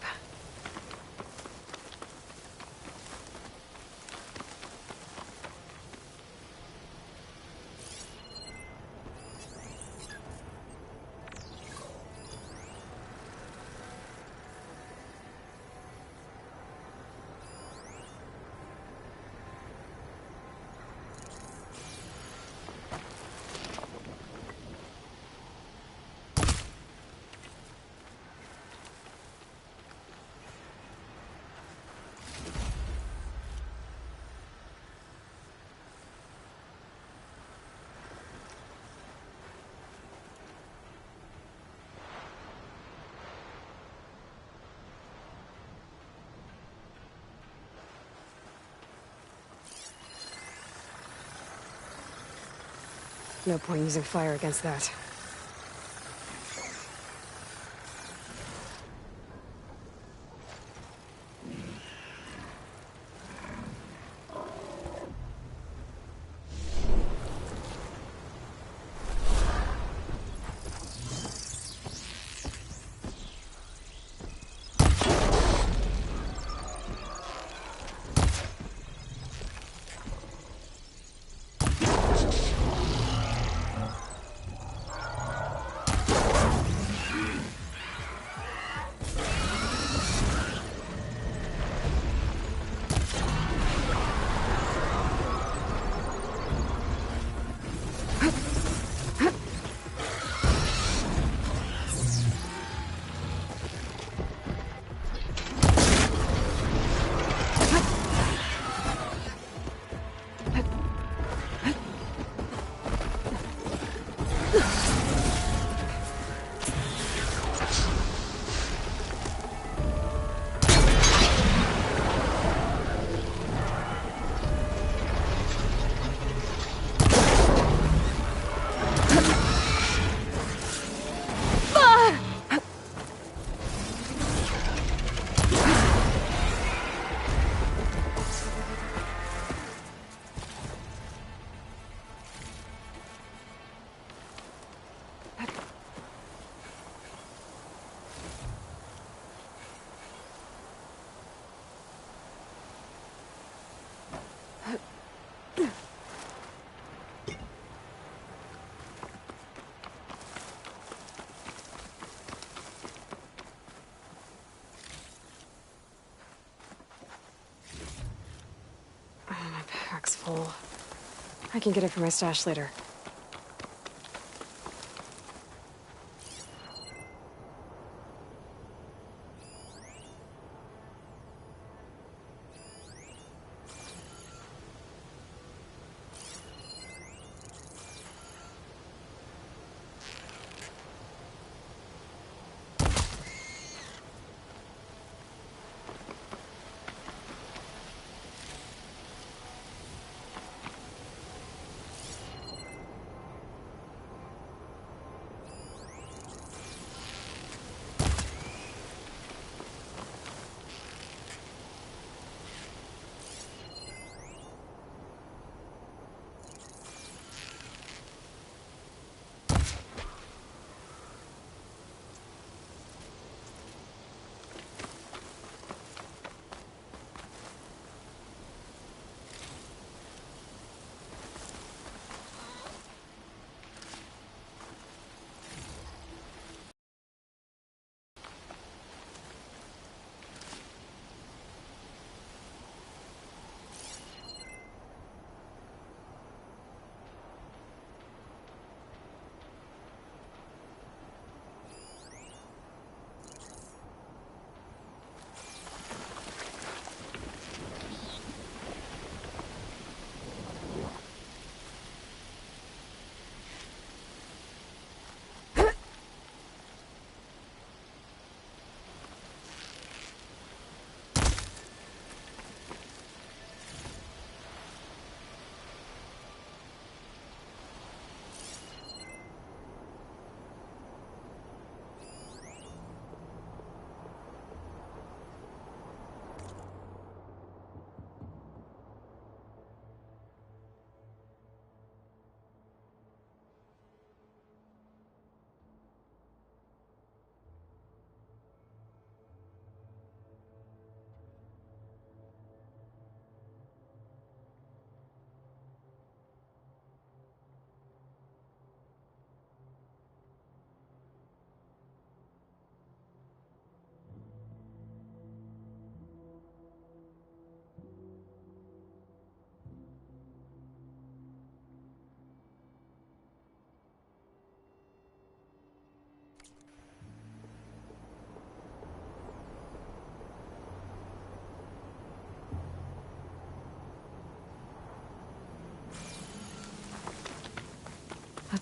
No point using fire against that. My pack's full. I can get it from my stash later.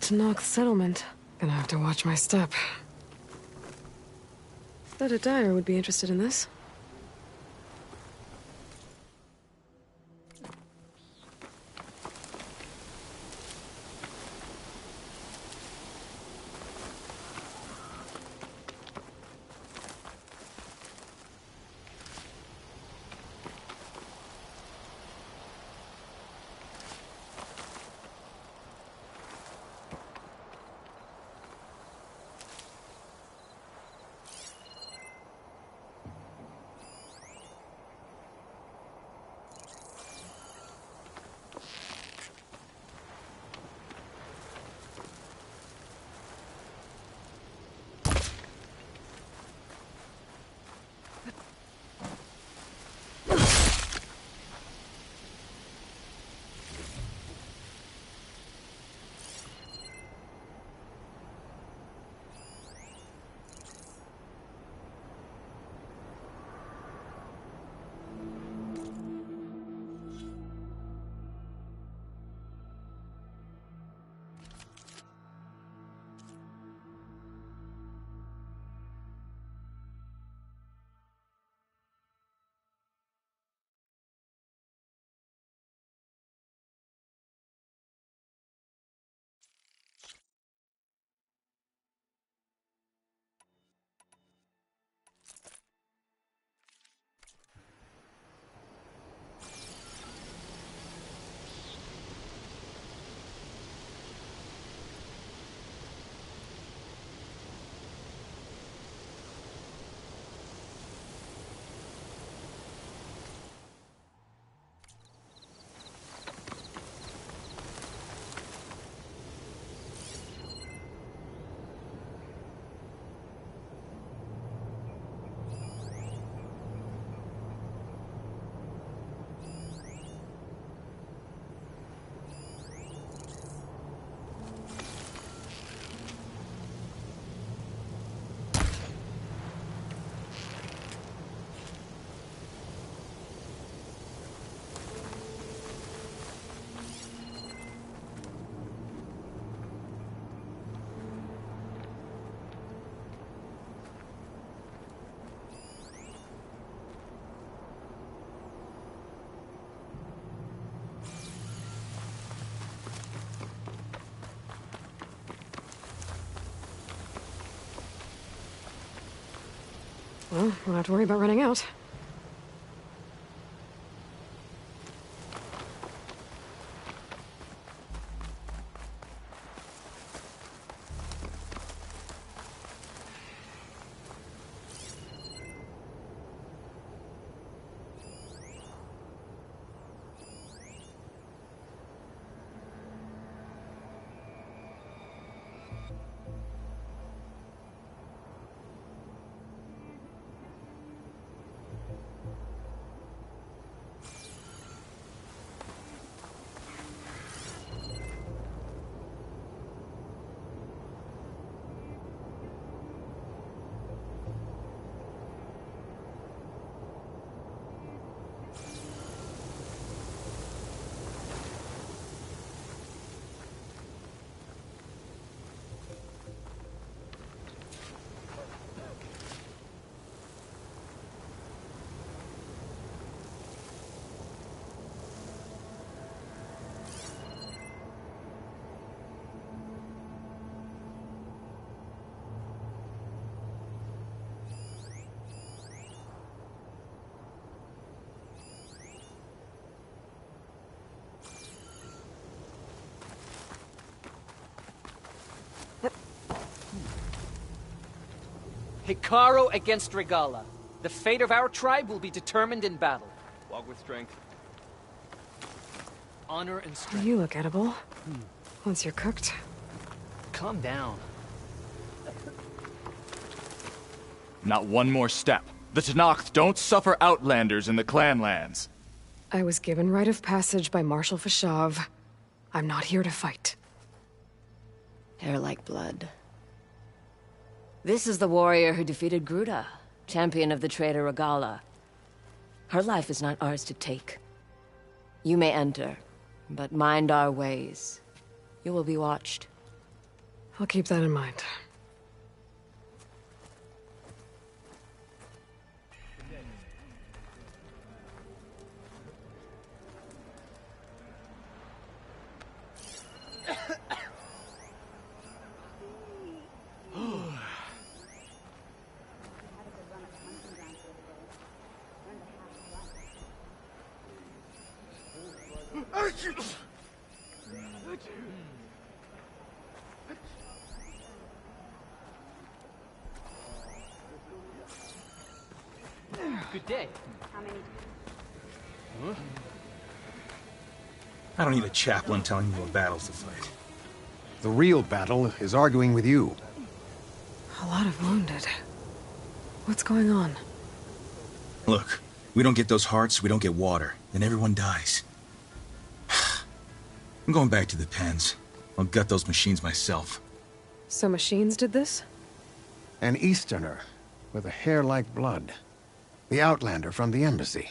Tenakth settlement. Gonna have to watch my step. Bet a dyer would be interested in this. Well, won't have to worry about running out. Hekarro against Regalla. The fate of our tribe will be determined in battle. Walk with strength. Honor and strength. You look edible. Once you're cooked. Calm down. Not one more step. The Tenakth don't suffer outlanders in the Clanlands. I was given rite of passage by Marshal Fashav. I'm not here to fight. Hair like blood. This is the warrior who defeated Gruda, champion of the traitor Regalla. Her life is not ours to take. You may enter, but mind our ways. You will be watched. I'll keep that in mind. Good day. I don't need a chaplain telling me what battles to fight. The real battle is arguing with you. A lot of wounded. What's going on? Look, we don't get those hearts, we don't get water, then everyone dies. I'm going back to the pens. I'll gut those machines myself. So machines did this? An Easterner with a hair like blood. The Outlander from the embassy.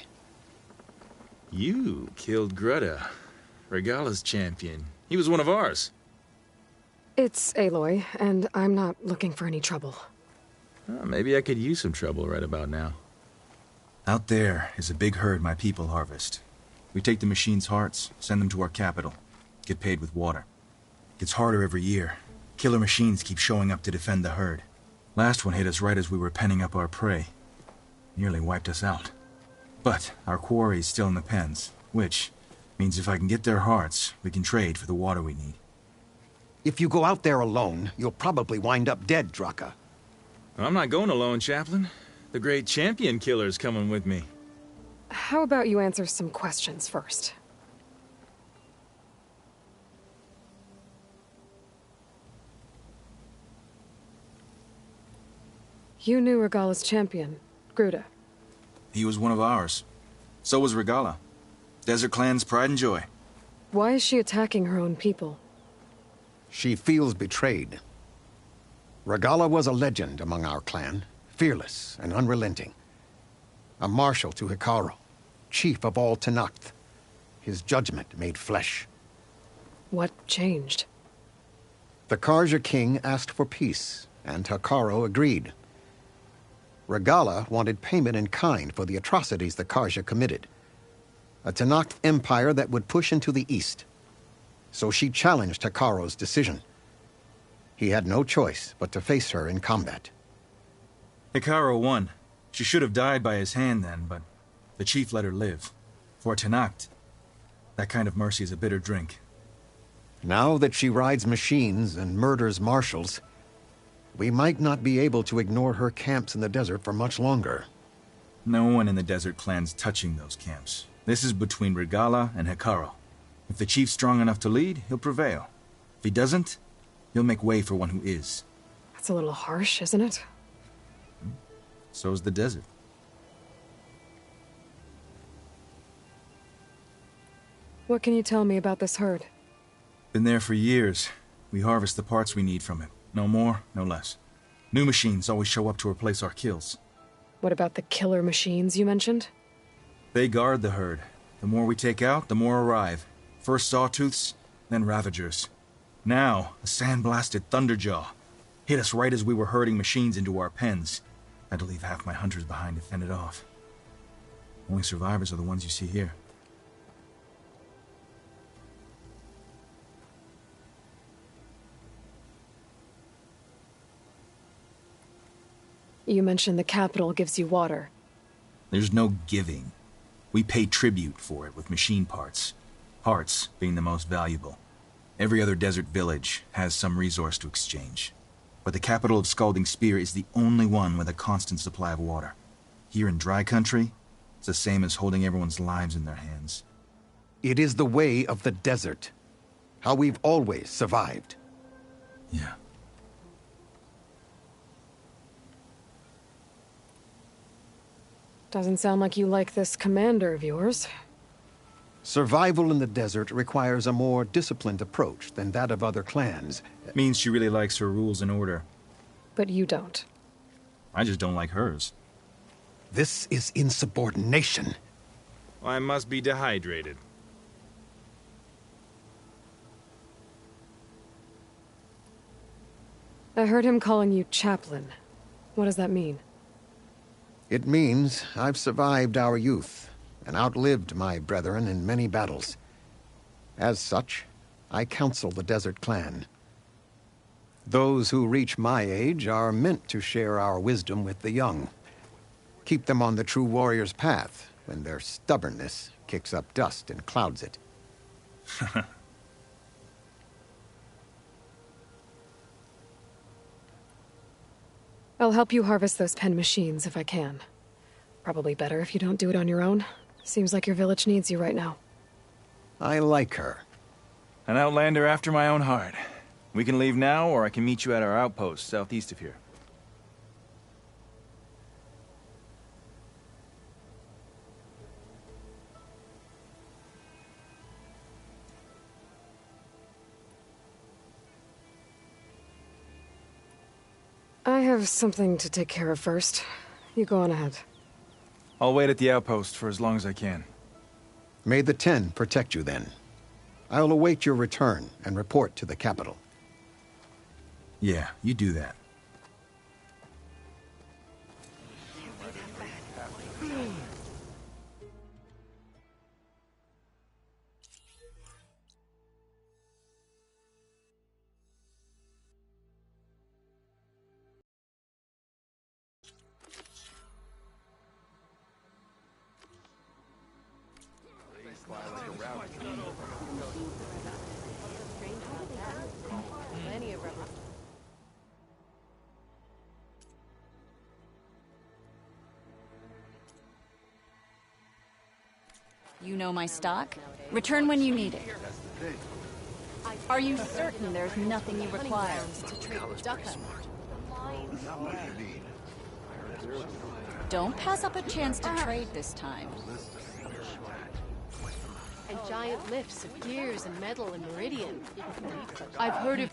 You killed Greta, Regala's champion. He was one of ours. It's Aloy, and I'm not looking for any trouble. Maybe I could use some trouble right about now. Out there is a big herd my people harvest. We take the machines' hearts, send them to our capital, get paid with water. Gets harder every year. Killer machines keep showing up to defend the herd. Last one hit us right as we were penning up our prey. Nearly wiped us out. But our quarry is still in the pens, which means if I can get their hearts, we can trade for the water we need. If you go out there alone, you'll probably wind up dead, Draka. I'm not going alone, Chaplain. The great champion killer's coming with me. How about you answer some questions first? You knew Regala's champion, Gruta. He was one of ours. So was Regala. Desert Clan's pride and joy. Why is she attacking her own people? She feels betrayed. Regala was a legend among our clan, fearless and unrelenting. A marshal to Hekarro, chief of all Tenakth. His judgment made flesh. What changed? The Carja king asked for peace, and Hekarro agreed. Regala wanted payment in kind for the atrocities the Carja committed. A Tenakth empire that would push into the east. So she challenged Hekarro's decision. He had no choice but to face her in combat. Hekarro won. She should have died by his hand then, but the chief let her live. For Tenakth, that kind of mercy is a bitter drink. Now that she rides machines and murders marshals, we might not be able to ignore her camps in the desert for much longer. No one in the Desert Clan's touching those camps. This is between Regala and Hekarro. If the chief's strong enough to lead, he'll prevail. If he doesn't, he'll make way for one who is. That's a little harsh, isn't it? So is the desert. What can you tell me about this herd? Been there for years. We harvest the parts we need from it. No more, no less. New machines always show up to replace our kills. What about the killer machines you mentioned? They guard the herd. The more we take out, the more arrive. First Sawtooths, then Ravagers. Now, a sand-blasted Thunderjaw. Hit us right as we were herding machines into our pens. Had to leave half my hunters behind to fend it off. Only survivors are the ones you see here. You mentioned the capital gives you water. There's no giving. We pay tribute for it with machine parts. Hearts being the most valuable. Every other desert village has some resource to exchange. But the capital of Scalding Spear is the only one with a constant supply of water. Here in dry country, it's the same as holding everyone's lives in their hands. It is the way of the desert. How we've always survived. Yeah. Doesn't sound like you like this commander of yours. Survival in the desert requires a more disciplined approach than that of other clans. It means she really likes her rules and order. But you don't. I just don't like hers. This is insubordination. I must be dehydrated. I heard him calling you Chaplain. What does that mean? It means I've survived our youth and outlived my brethren in many battles. As such, I counsel the Desert Clan. Those who reach my age are meant to share our wisdom with the young. Keep them on the true warrior's path when their stubbornness kicks up dust and clouds it. I'll help you harvest those pen machines if I can. Probably better if you don't do it on your own. Seems like your village needs you right now. I like her. An outlander after my own heart. We can leave now, or I can meet you at our outpost southeast of here. I have something to take care of first. You go on ahead. I'll wait at the outpost for as long as I can. May the Ten protect you then. I'll await your return and report to the capital. Yeah, you do that. You know my stock? Return when you need it. Are you certain there's nothing you require? Don't pass up a chance to trade this time. And giant lifts of gears and metal and Meridian. I've heard of...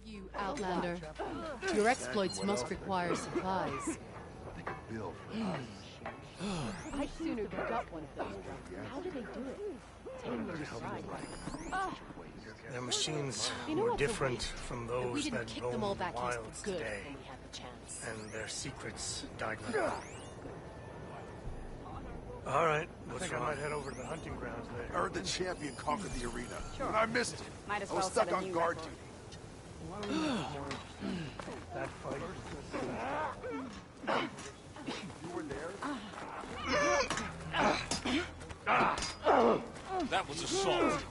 You outlander. Your exploits must require supplies. I'd sooner gut one of those drugs. How do they do it? 10 years ride. Their machines were different from those that roam the wilds today, and their secrets died with them. All right, I think I might head over to the hunting grounds there. I heard the champion conquered the arena. Sure. I missed it. Might as I was well stuck set a on new guard record. duty. That fight. You were there? That was assault.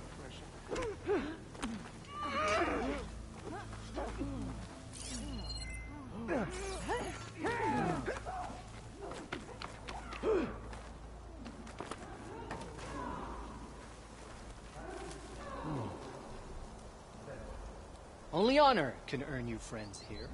Only honor can earn you friends here.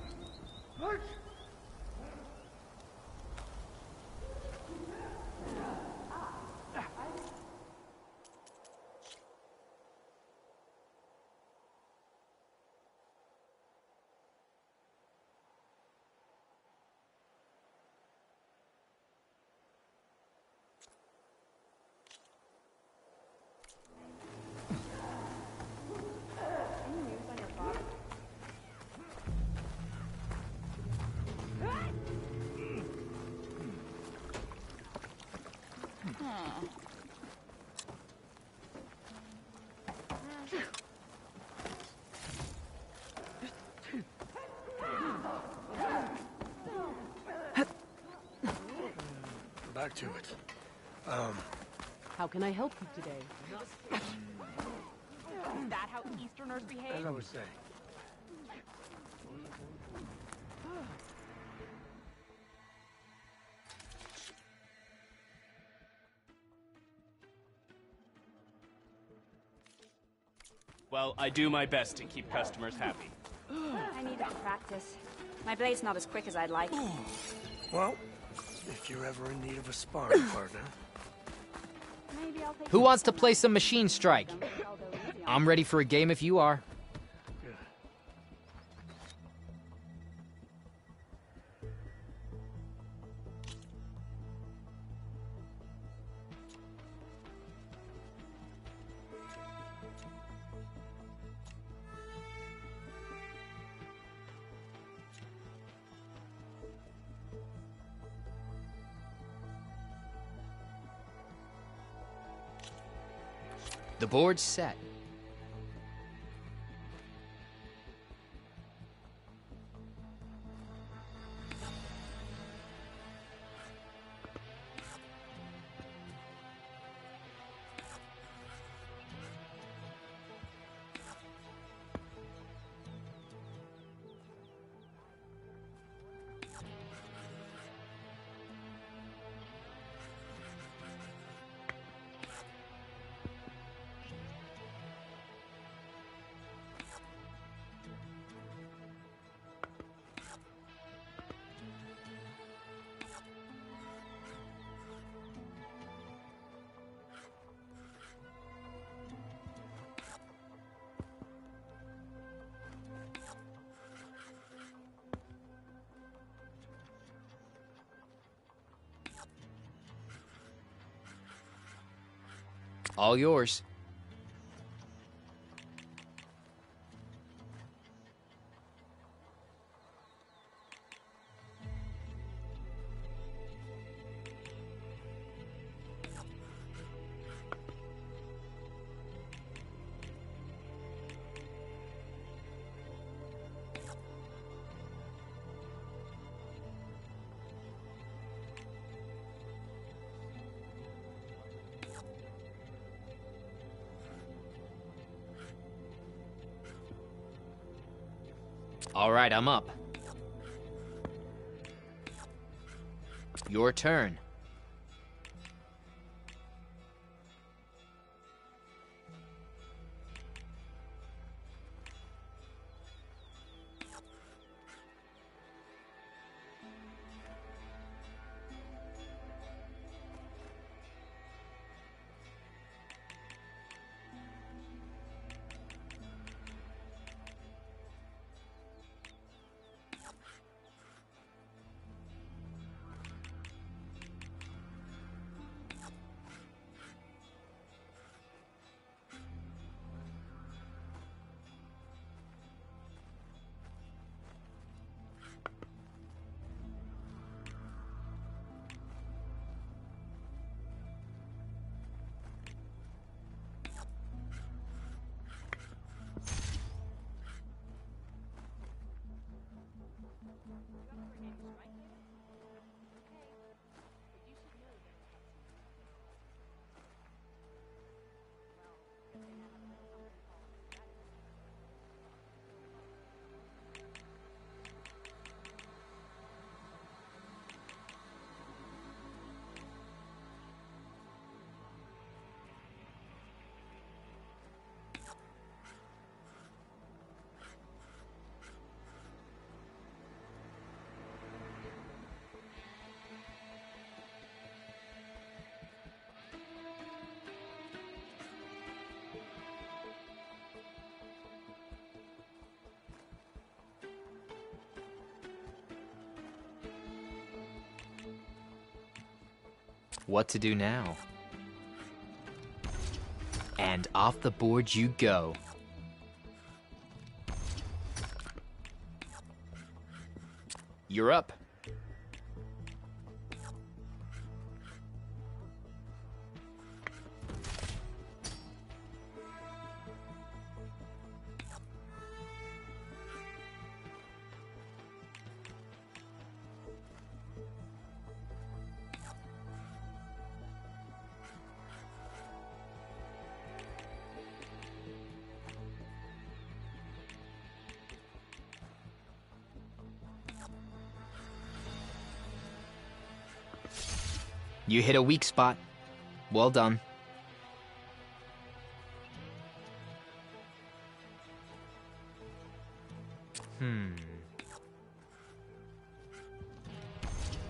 Back to it. How can I help you today? Is that how Easterners behave? As I was saying. Well, I do my best to keep customers happy. I needed to practice. My blade's not as quick as I'd like. Well, if you're ever in need of a sparring partner. Who wants to play some Machine Strike? I'm ready for a game if you are. The board's set. All yours. All right, I'm up. Your turn. What to do now? And off the board you go. You're up. You hit a weak spot. Well done.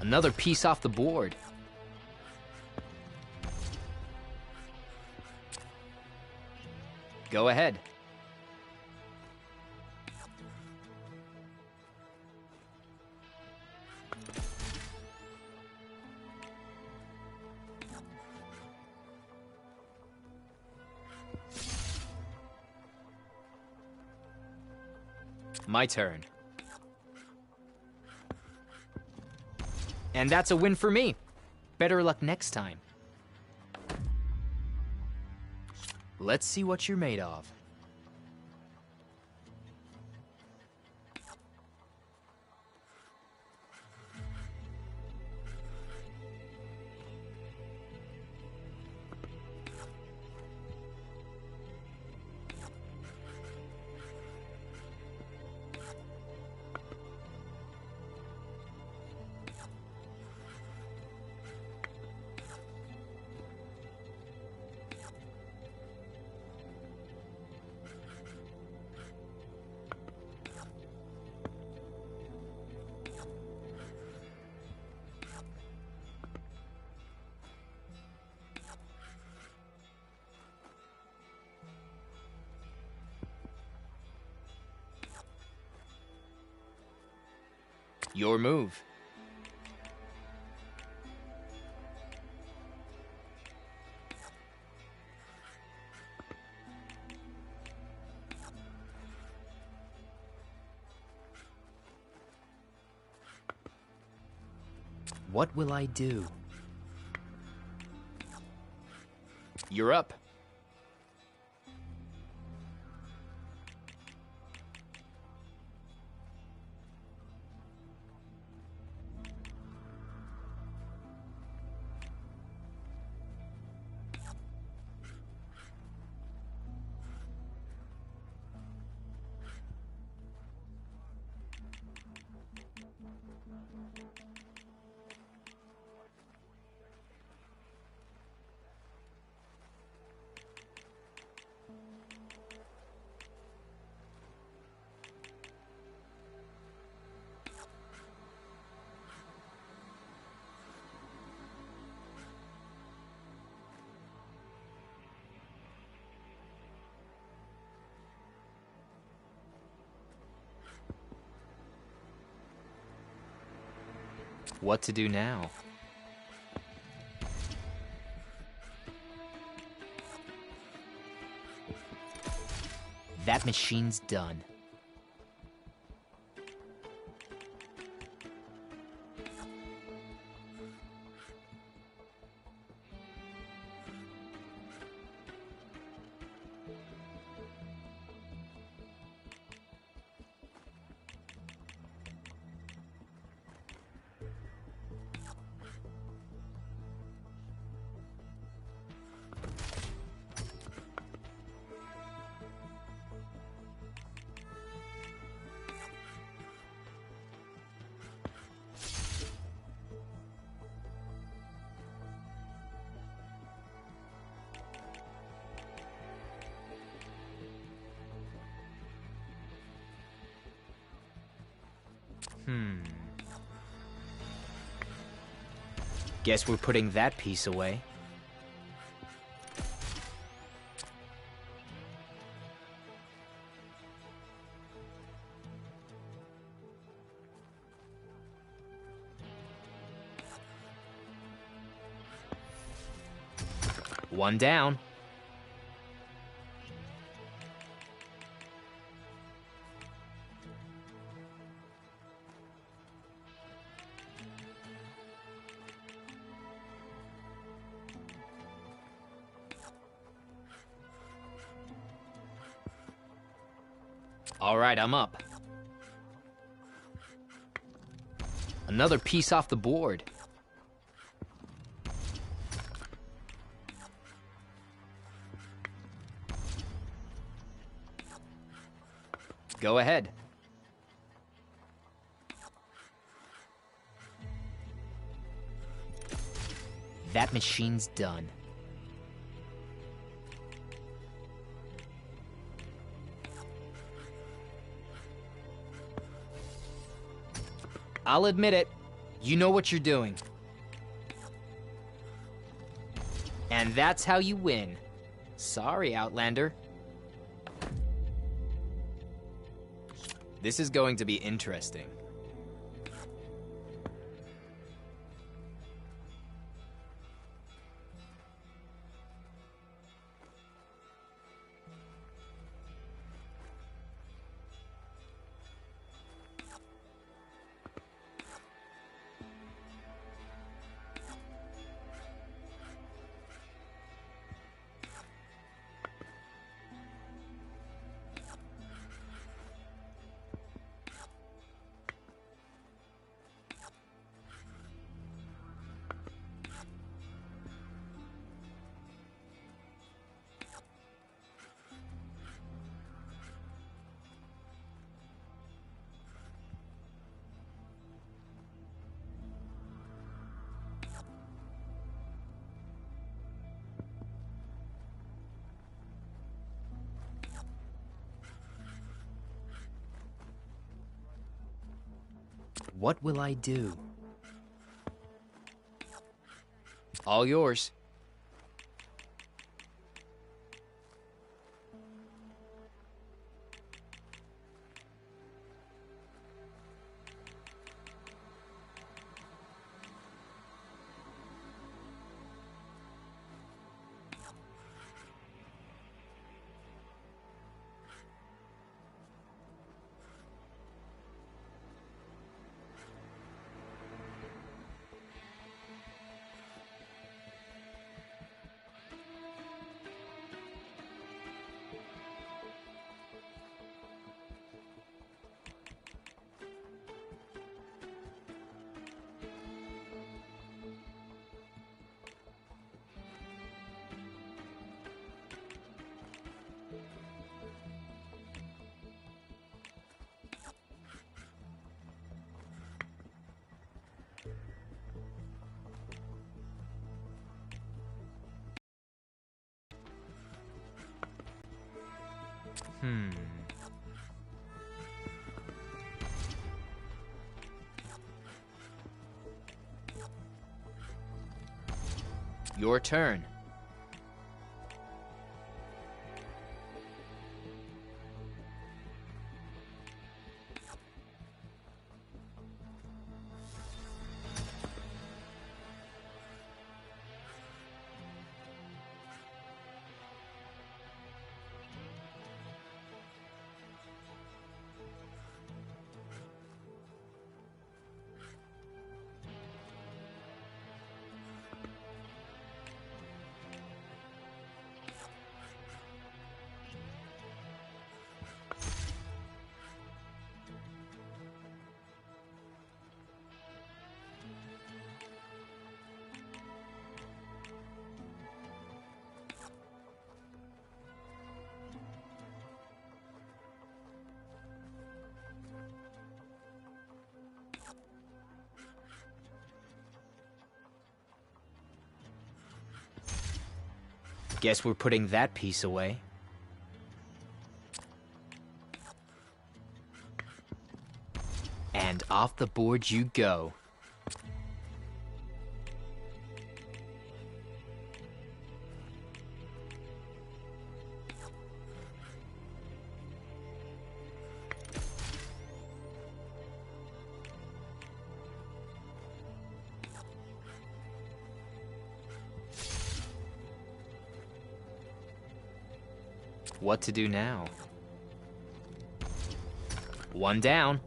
Another piece off the board. Go ahead. My turn. And that's a win for me. Better luck next time. Let's see what you're made of. Your move. What will I do? You're up. What to do now? That machine's done. Guess we're putting that piece away. One down. All right, I'm up. Another piece off the board. Go ahead. That machine's done. I'll admit it. You know what you're doing. And that's how you win. Sorry, Outlander. This is going to be interesting. What will I do? All yours. Your turn. Guess we're putting that piece away. And off the board you go. What to do now? One down.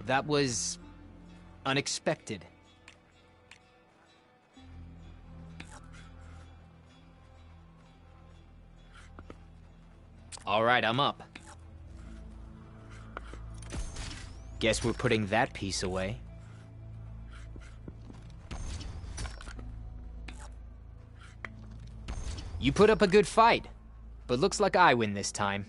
That was unexpected. All right, I'm up. Guess we're putting that piece away. You put up a good fight, but looks like I win this time.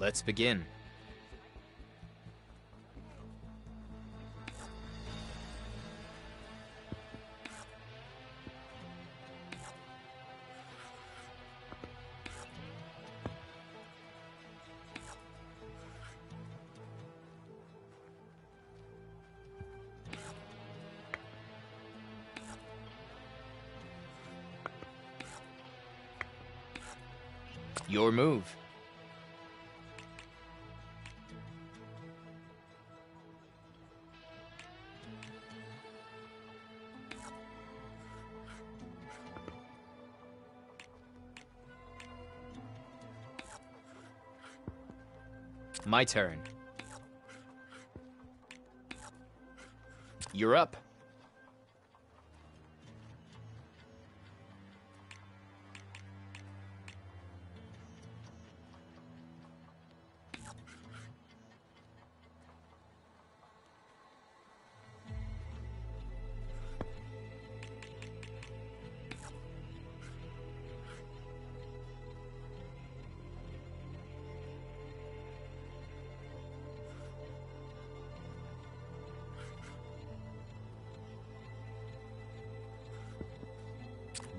Let's begin. Your move. My turn. You're up.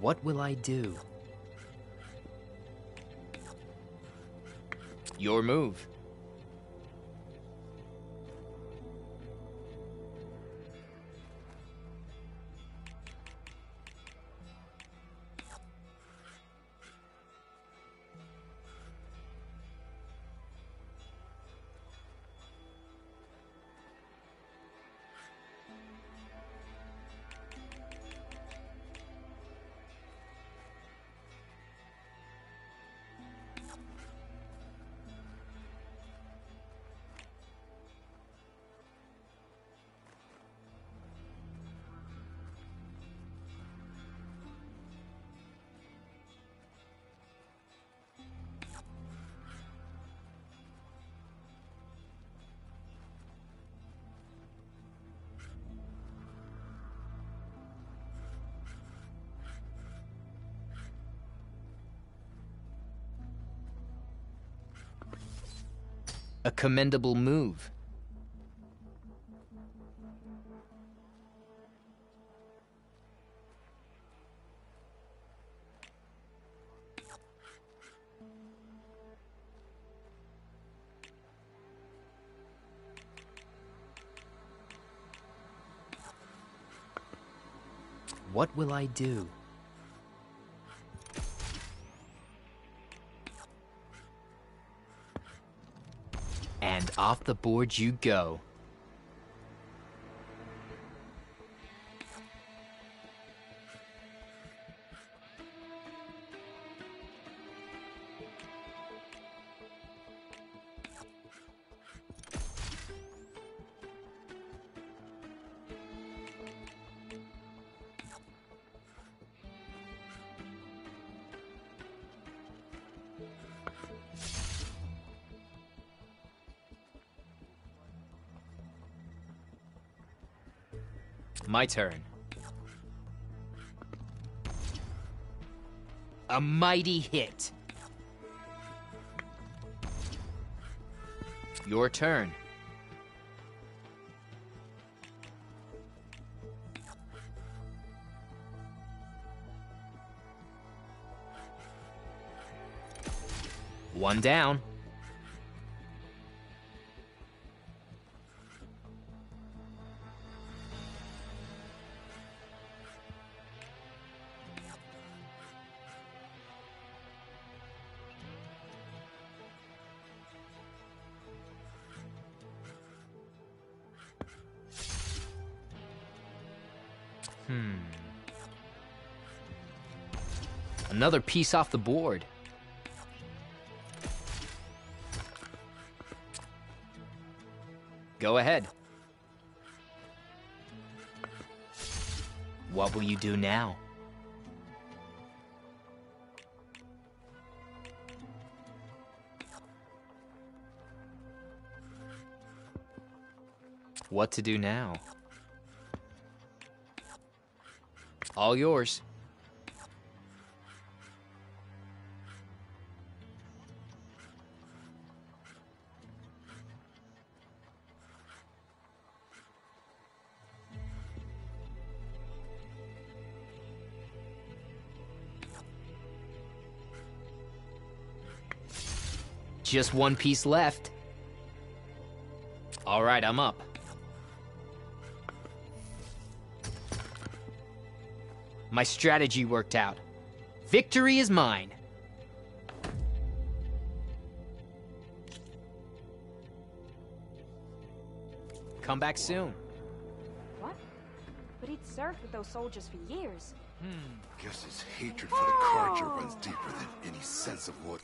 What will I do? Your move. A commendable move. What will I do? And off the board you go. My turn. A mighty hit. Your turn. One down. Another piece off the board. Go ahead. What will you do now? What to do now? All yours. Just one piece left. All right, I'm up. My strategy worked out. Victory is mine. Come back soon. What? But he'd served with those soldiers for years. Guess his hatred for the Carja runs deeper than any sense of what...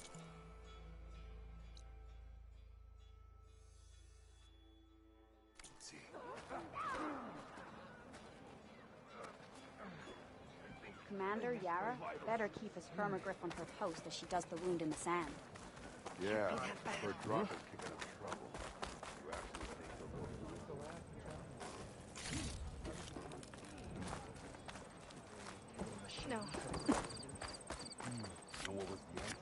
Commander Yara better keep as firm a grip on her post as she does the wound in the sand. Yeah, her drop is kicking up trouble. You actually think they'll No. So what was the answer?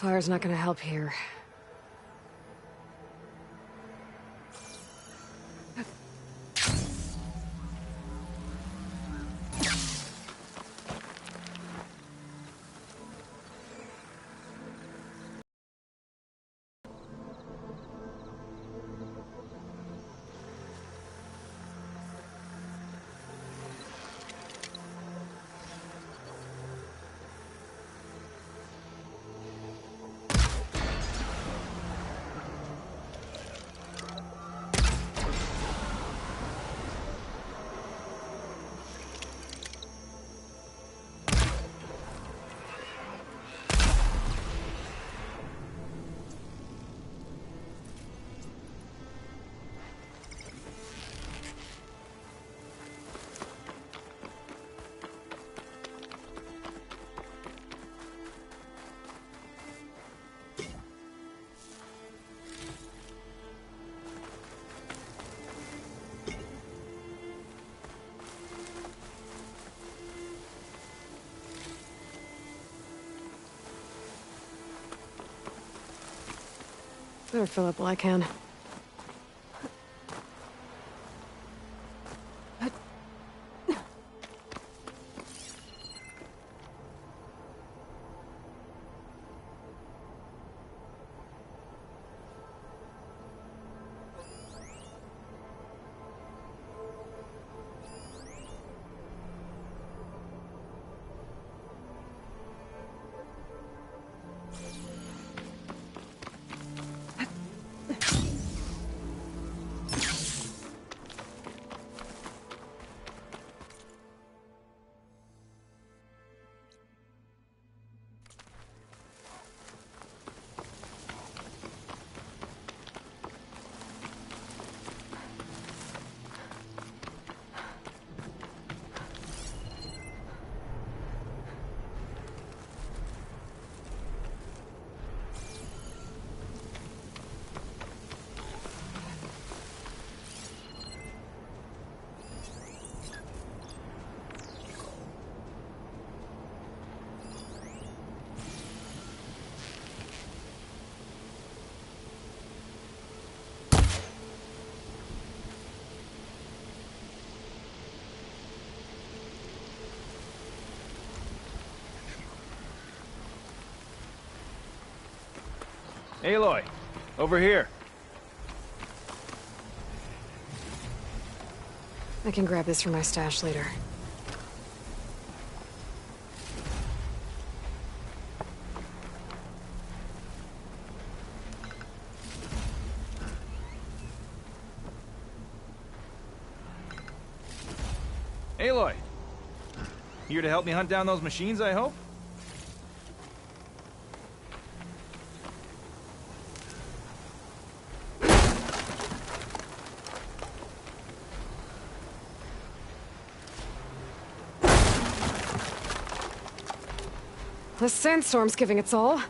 Fire's not gonna help here. Better fill up while I can. Aloy, over here. I can grab this from my stash later. Aloy! Here to help me hunt down those machines, I hope? This sandstorm's giving its all.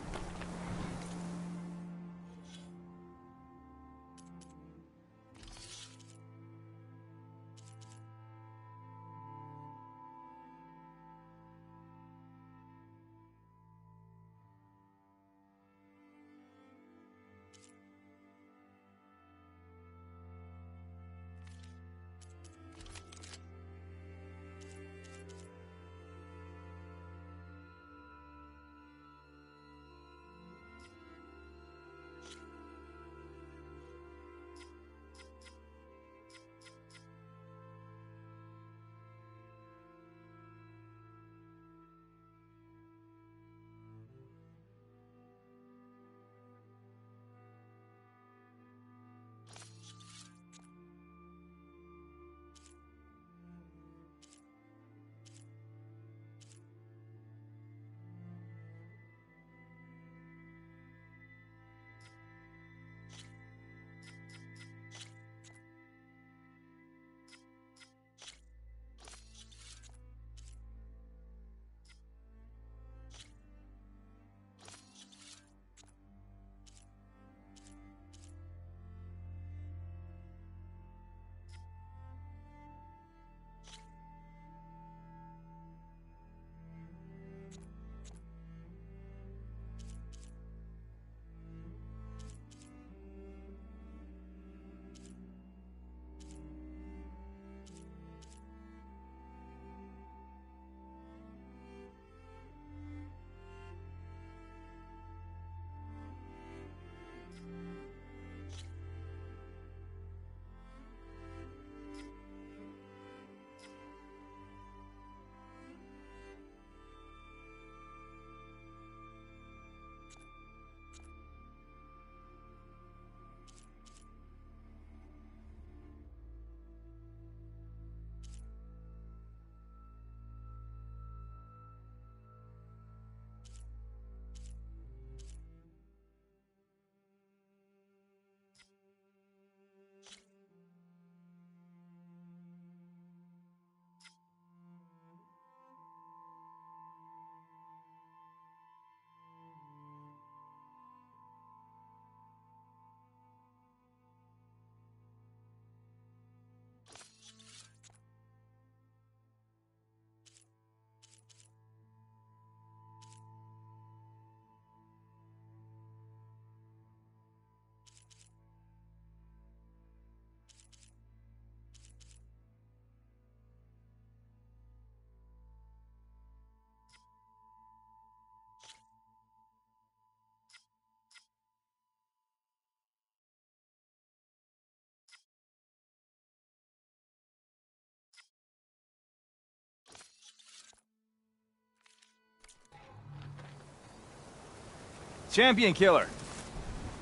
Champion Killer.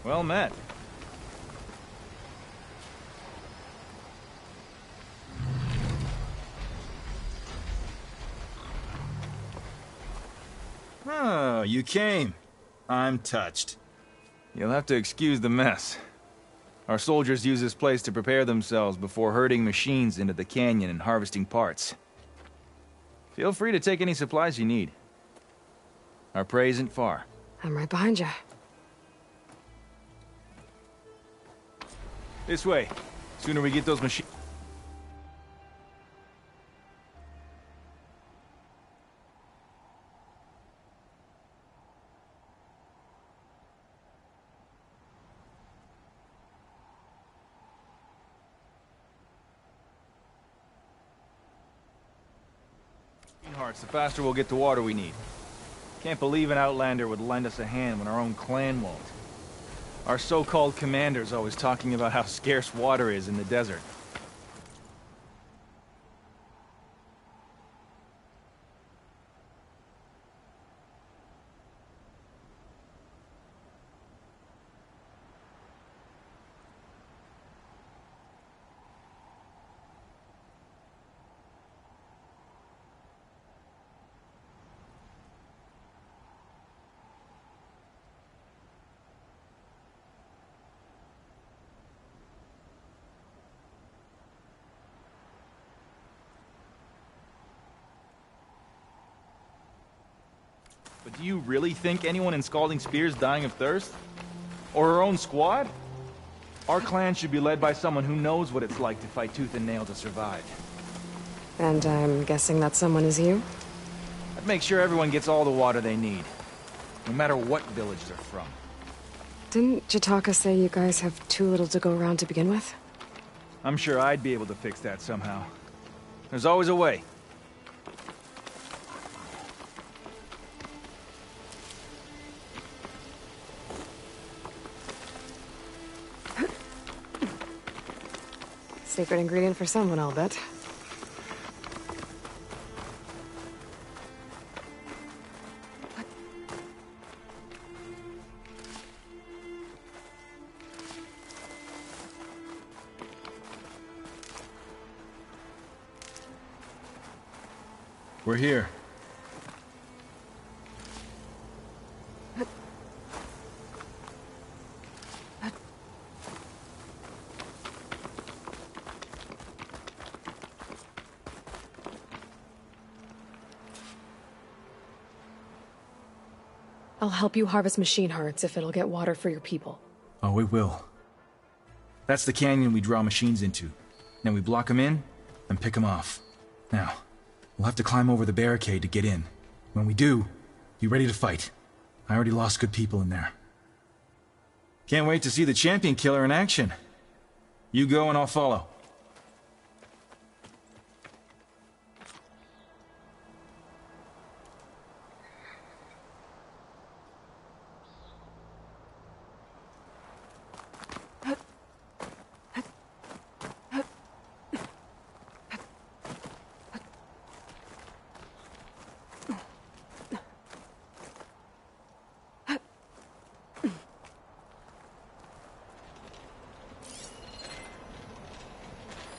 Well met. Oh, you came. I'm touched. You'll have to excuse the mess. Our soldiers use this place to prepare themselves before herding machines into the canyon and harvesting parts. Feel free to take any supplies you need. Our prey isn't far. I'm right behind you. This way. Sooner we get those machines. Hearts, the faster we'll get the water we need. Can't believe an Outlander would lend us a hand when our own clan won't. Our so-called commander's always talking about how scarce water is in the desert. But do you really think anyone in Scalding Spear's dying of thirst? Or her own squad? Our clan should be led by someone who knows what it's like to fight tooth and nail to survive. And I'm guessing that someone is you? I'd make sure everyone gets all the water they need, no matter what village they're from. Didn't Jataka say you guys have too little to go around to begin with? I'm sure I'd be able to fix that somehow. There's always a way. Secret ingredient for someone, I'll bet. We're here. I'll help you harvest machine hearts if it'll get water for your people. Oh, we will. That's the canyon we draw machines into. Then we block them in and pick them off. Now, we'll have to climb over the barricade to get in. When we do, be ready to fight. I already lost good people in there. Can't wait to see the Champion Killer in action. You go and I'll follow.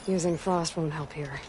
Using frost won't help here.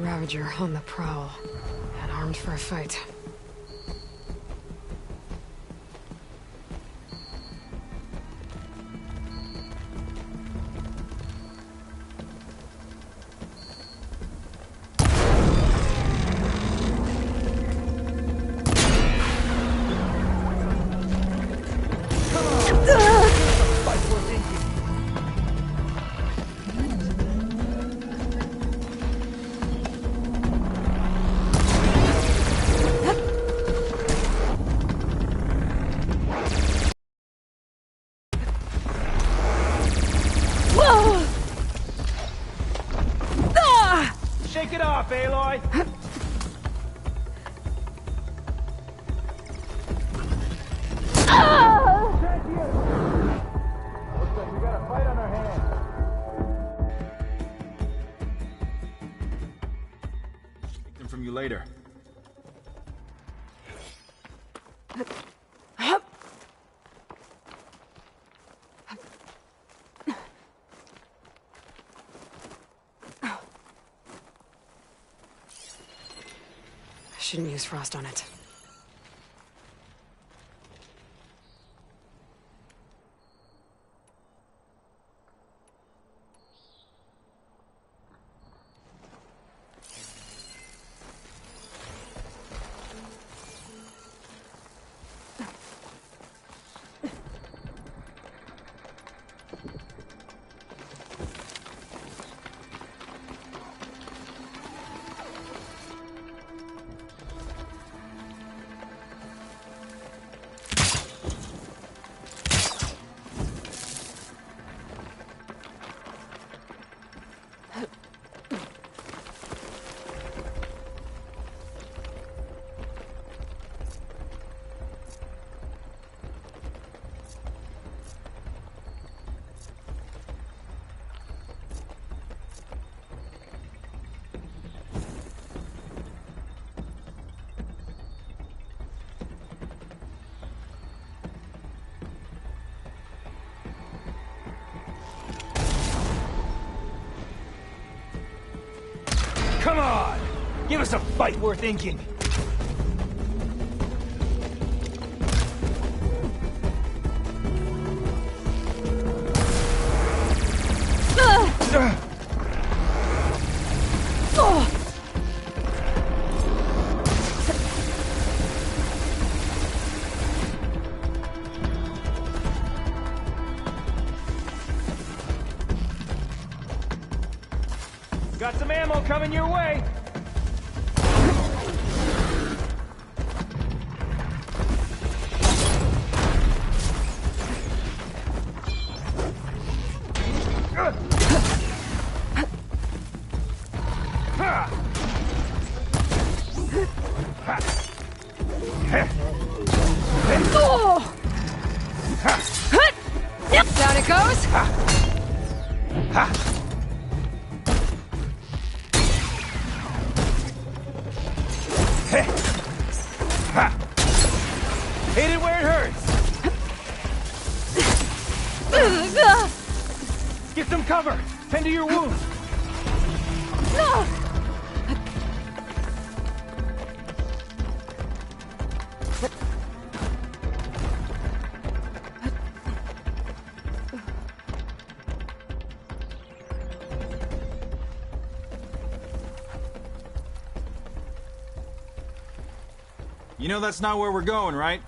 Ravager on the prowl, and armed for a fight. Shake it off, Aloy! Looks like we got a fight on our hands. Take them from you later. I shouldn't use frost on it. Come on! Give us a fight worth inking! Got some ammo coming your way! Down it goes! Hit it where it hurts! Get some cover! Tend to your wounds! You know that's not where we're going, right?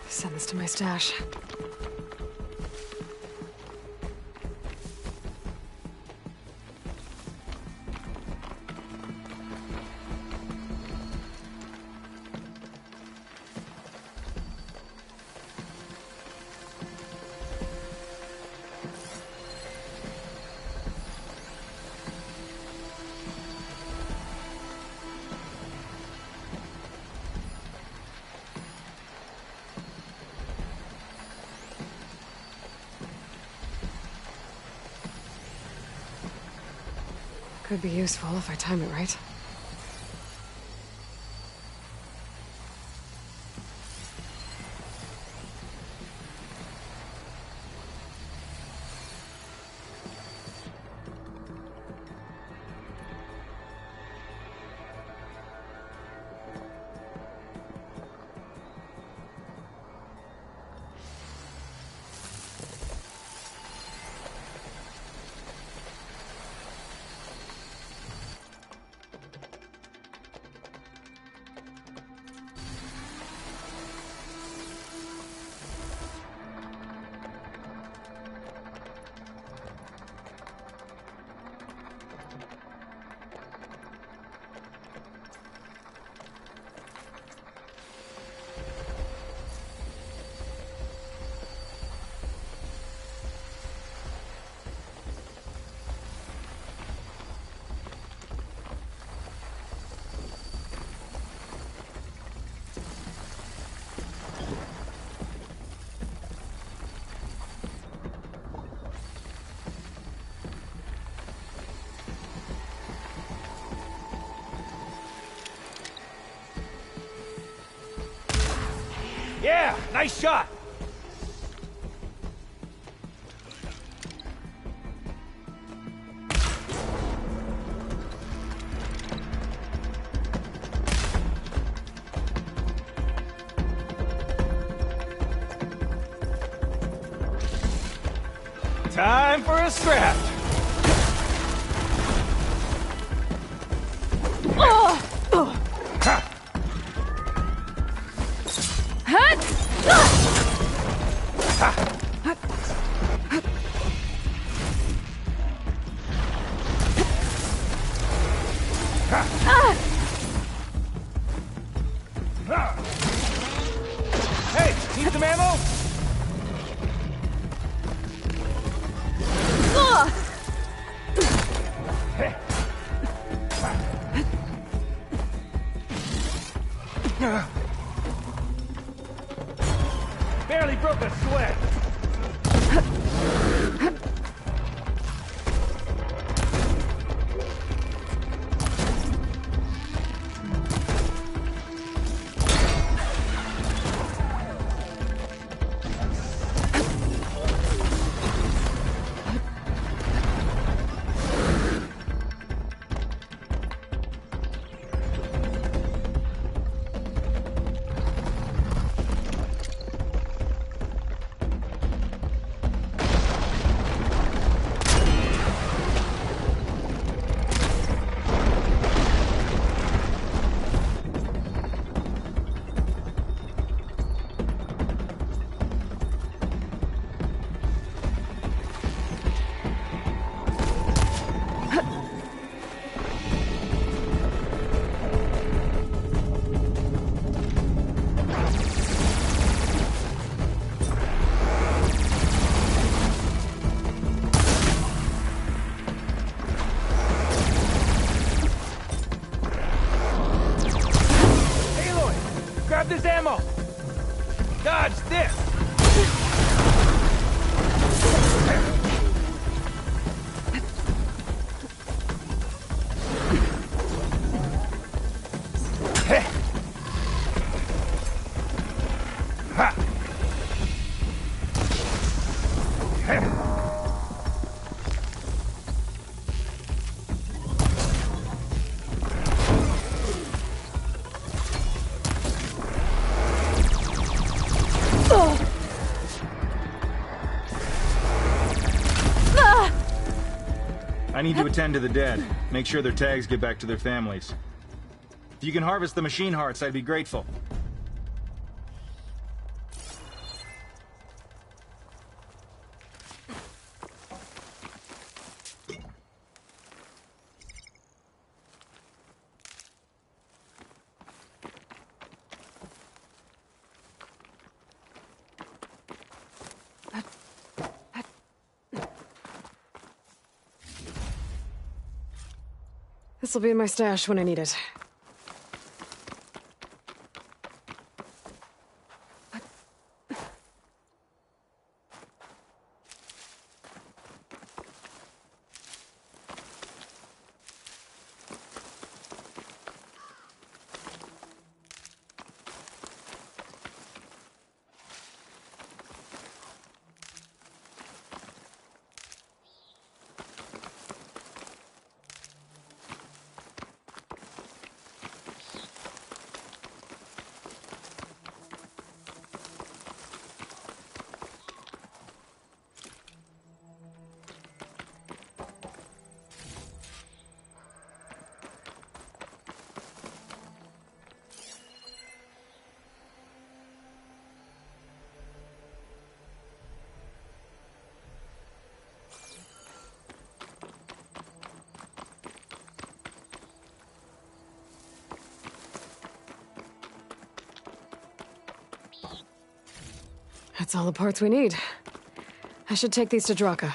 Send this to my stash. Could be useful if I time it right. Yeah, nice shot! Time for a scrap! Hey, need some ammo? Barely broke a sweat. Grab this ammo! Dodge this! I need to attend to the dead. Make sure their tags get back to their families. If you can harvest the machine hearts, I'd be grateful. This'll be in my stash when I need it. That's all the parts we need. I should take these to Draka.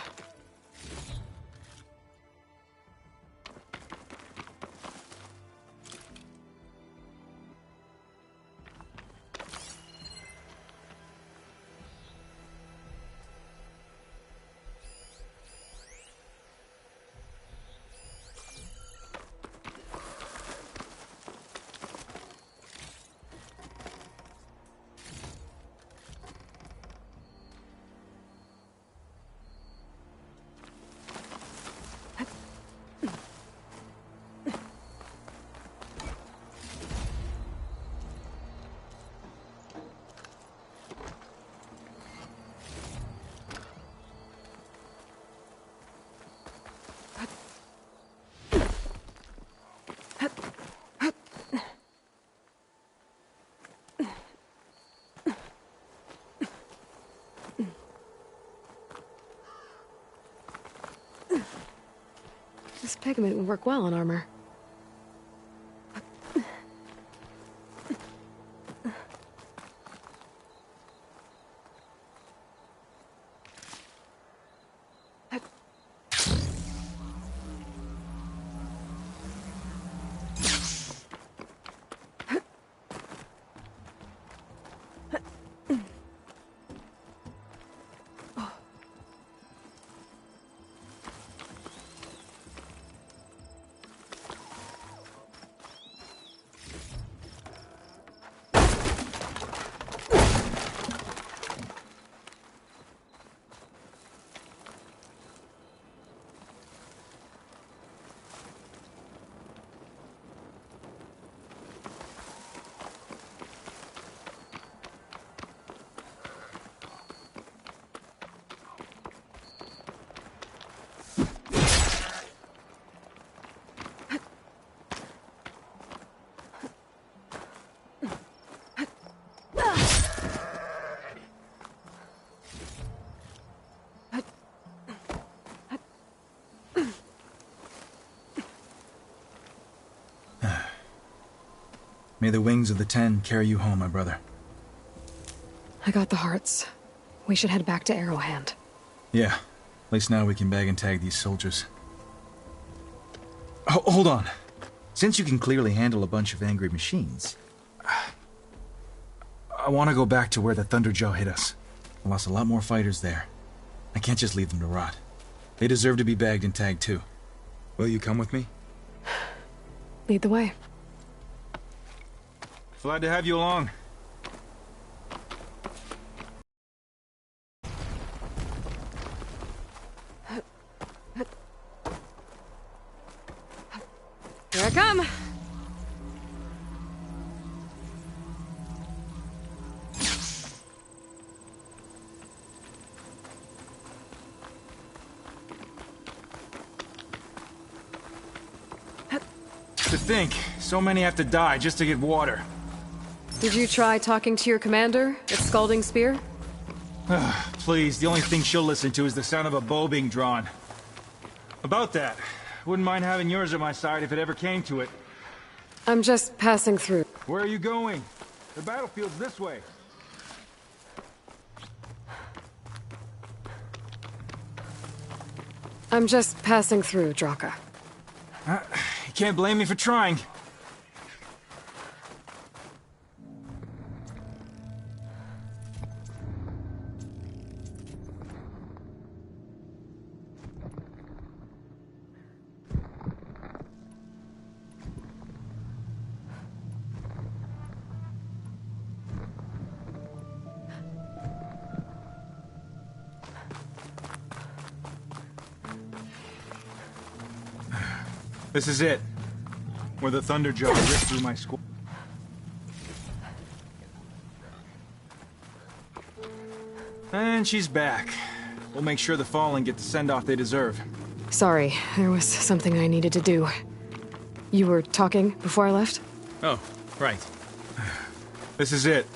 This pigment would work well on armor. May the wings of the Ten carry you home, my brother. I got the hearts. We should head back to Arrowhand. Yeah. At least now we can bag and tag these soldiers. Hold on. Since you can clearly handle a bunch of angry machines, I want to go back to where the Thunderjaw hit us. I lost a lot more fighters there. I can't just leave them to rot. They deserve to be bagged and tagged too. Will you come with me? Lead the way. Glad to have you along. Here I come. To think, so many have to die just to get water. Did you try talking to your commander at Scalding Spear? Please, the only thing she'll listen to is the sound of a bow being drawn. About that, wouldn't mind having yours at my side if it ever came to it. I'm just passing through. Where are you going? The battlefield's this way. I'm just passing through, Draka. You can't blame me for trying. This is it. Where the Thunderjaw ripped through my squad. And she's back. We'll make sure the Fallen get the send-off they deserve. Sorry, there was something I needed to do. You were talking before I left? Oh, right. This is it.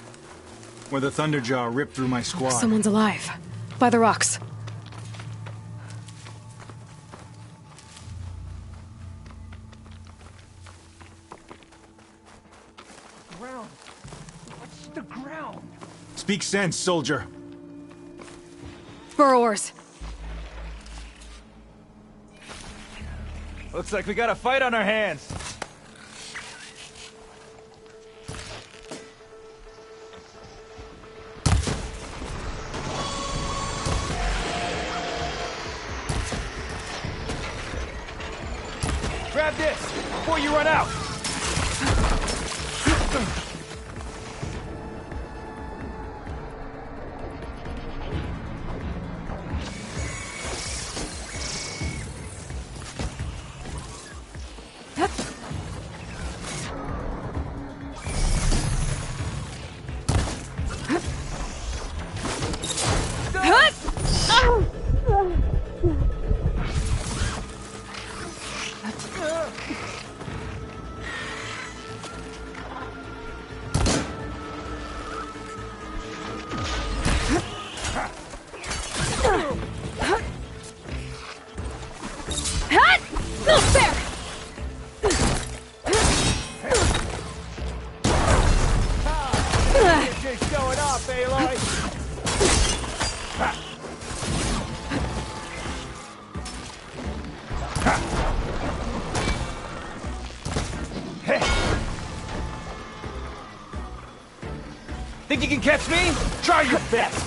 Where the Thunderjaw ripped through my squad. Someone's alive. By the rocks. Speak sense, soldier. Burrowers! Looks like we got a fight on our hands. Grab this before you run out. Think you can catch me? Try your best!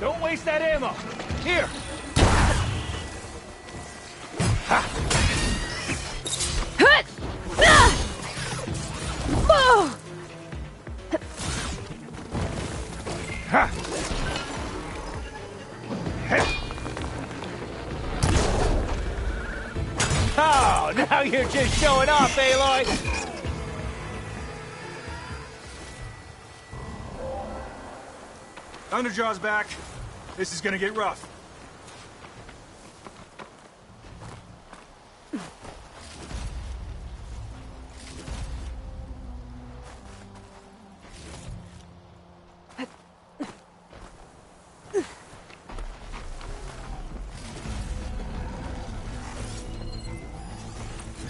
Don't waste that ammo! Here! Oh, now you're just showing off, Aloy! Thunderjaw's back. This is gonna get rough.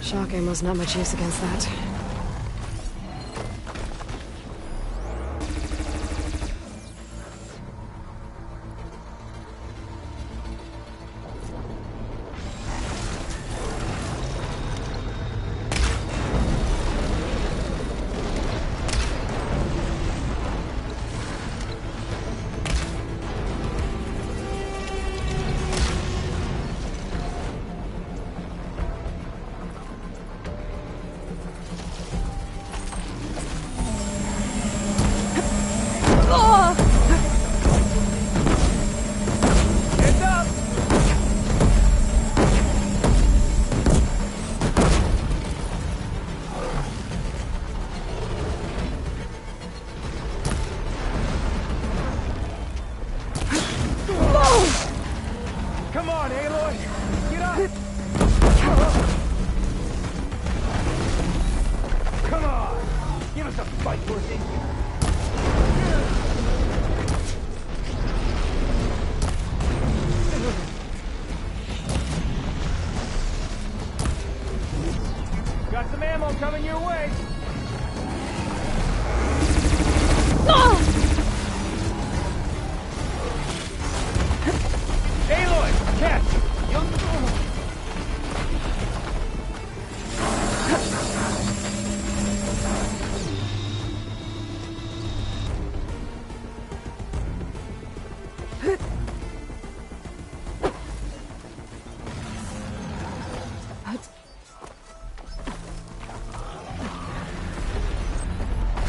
Shock ammo's not much use against that. Come on, Aloy! Get up! Come on! Give us a fight worth in here! Got some ammo coming your way! Aloy, catch!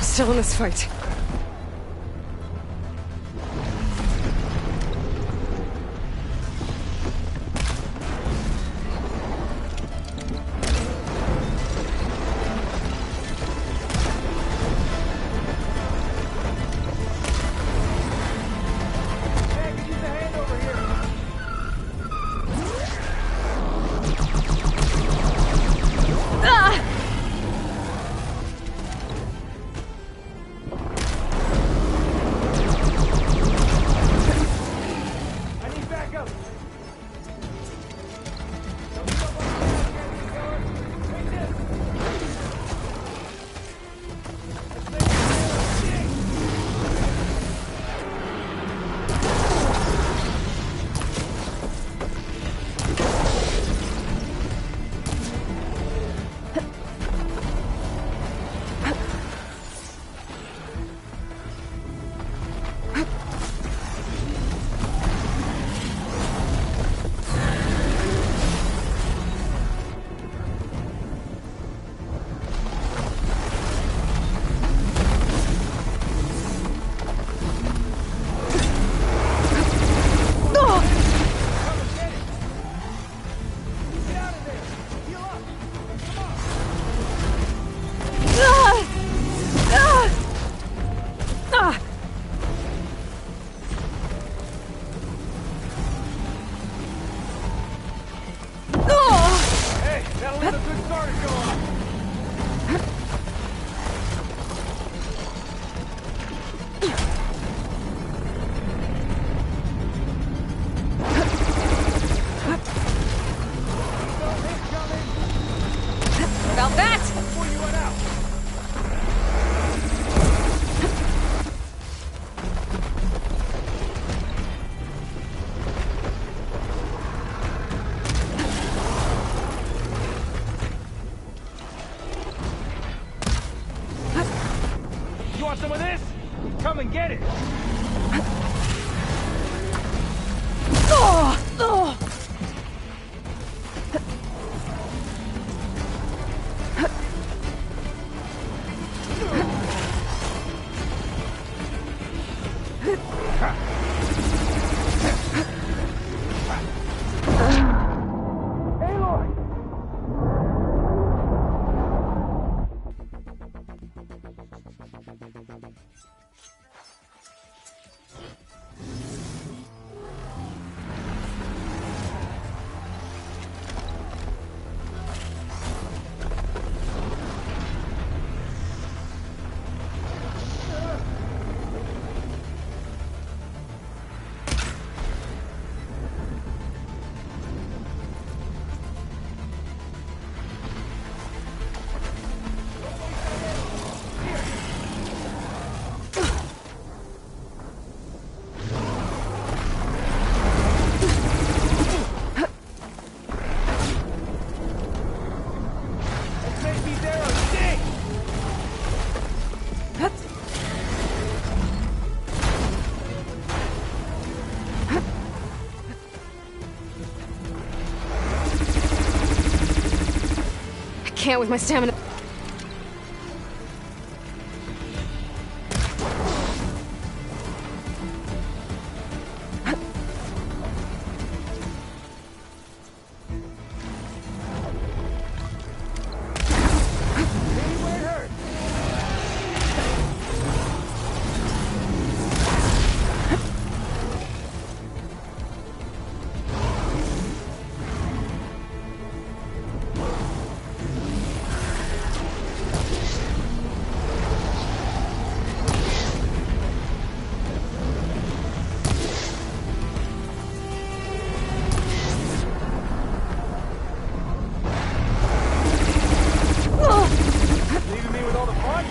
Still in this fight. Gotta leave a good start to go on. About that! Before you run out. You want some of this? Come and get it. Can't with my stamina. Leaving me with all the fun?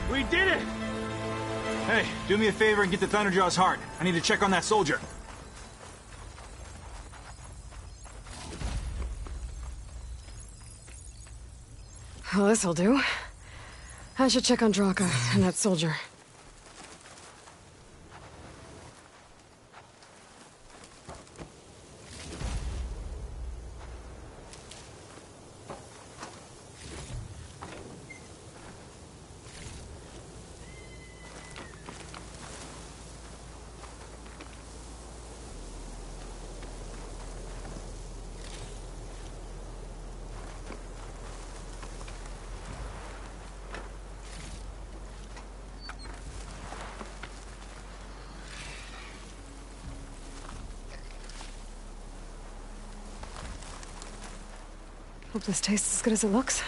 We did it! Hey, do me a favor and get to Thunderjaw's heart. I need to check on that soldier. Well, this'll do. I should check on Draka and that soldier. Hope this tastes as good as it looks.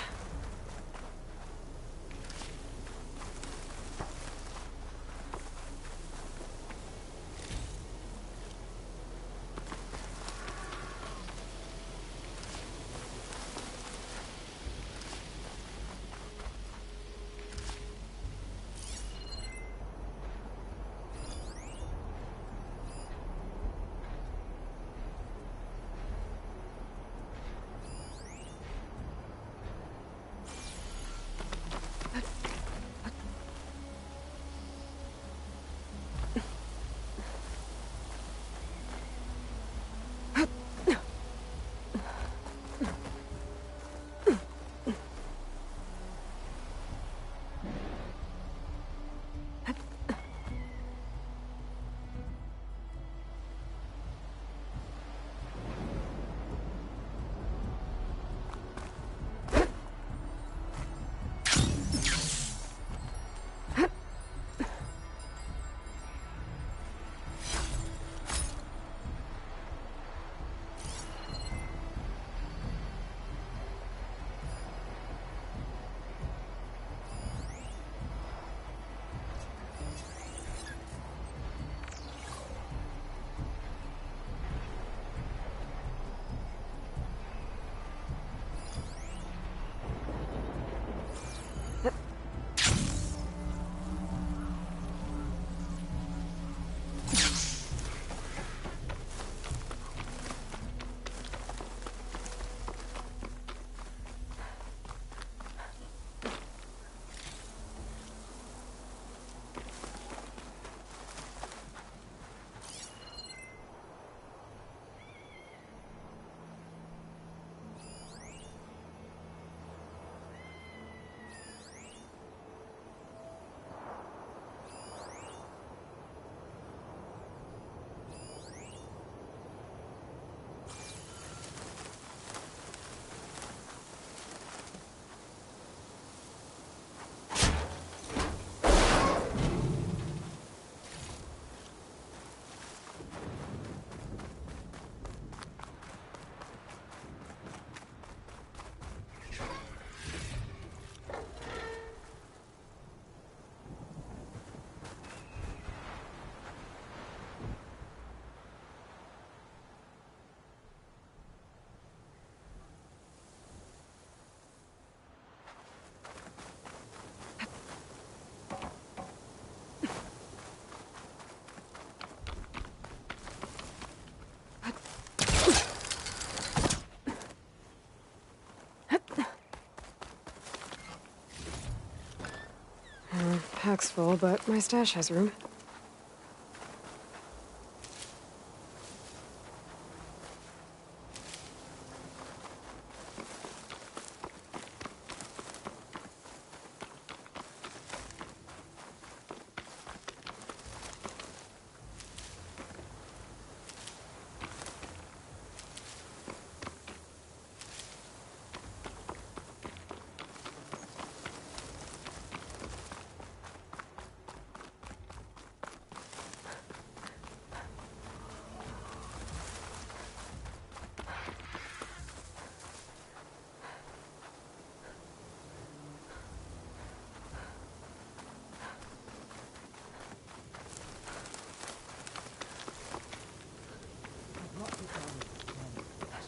Pack's full, but my stash has room.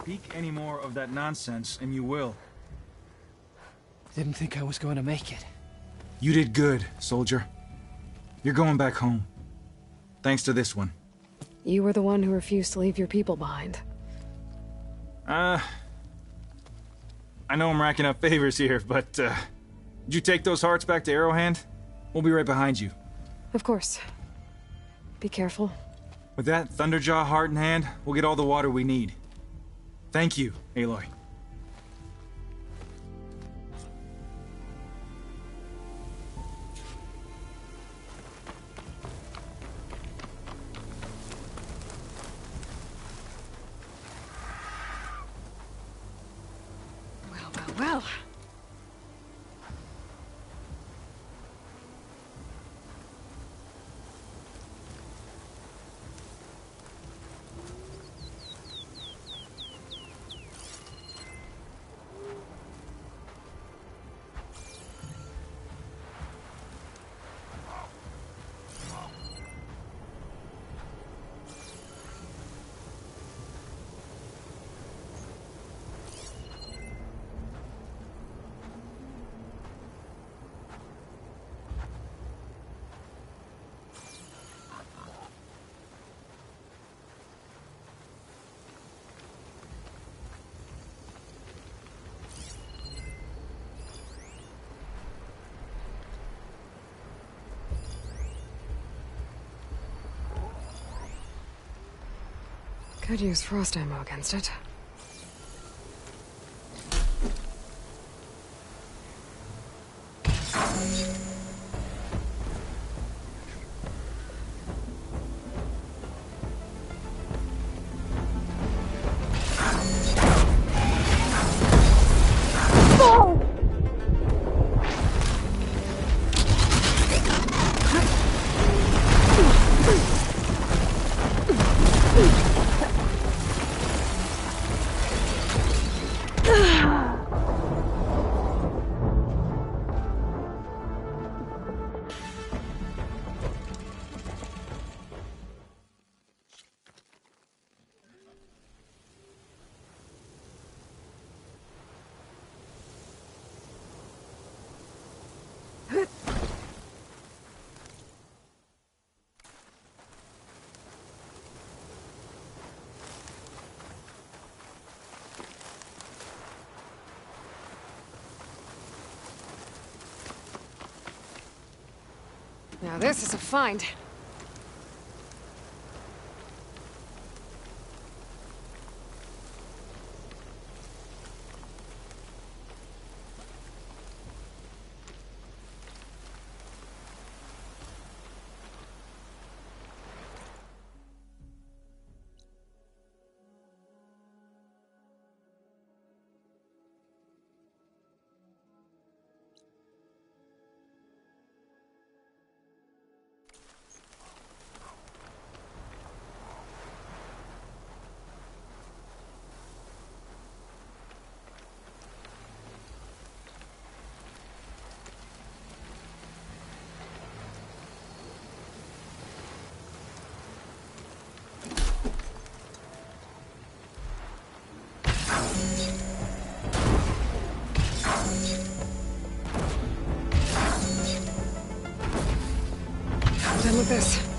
Speak any more of that nonsense, and you will. Didn't think I was going to make it. You did good, soldier. You're going back home. Thanks to this one. You were the one who refused to leave your people behind. I know I'm racking up favors here, but, did you take those hearts back to Arrowhand? We'll be right behind you. Of course. Be careful. With that Thunderjaw heart in hand, we'll get all the water we need. Thank you, Aloy. Well. Could use frost ammo against it. Now this is a find. I'm done with this.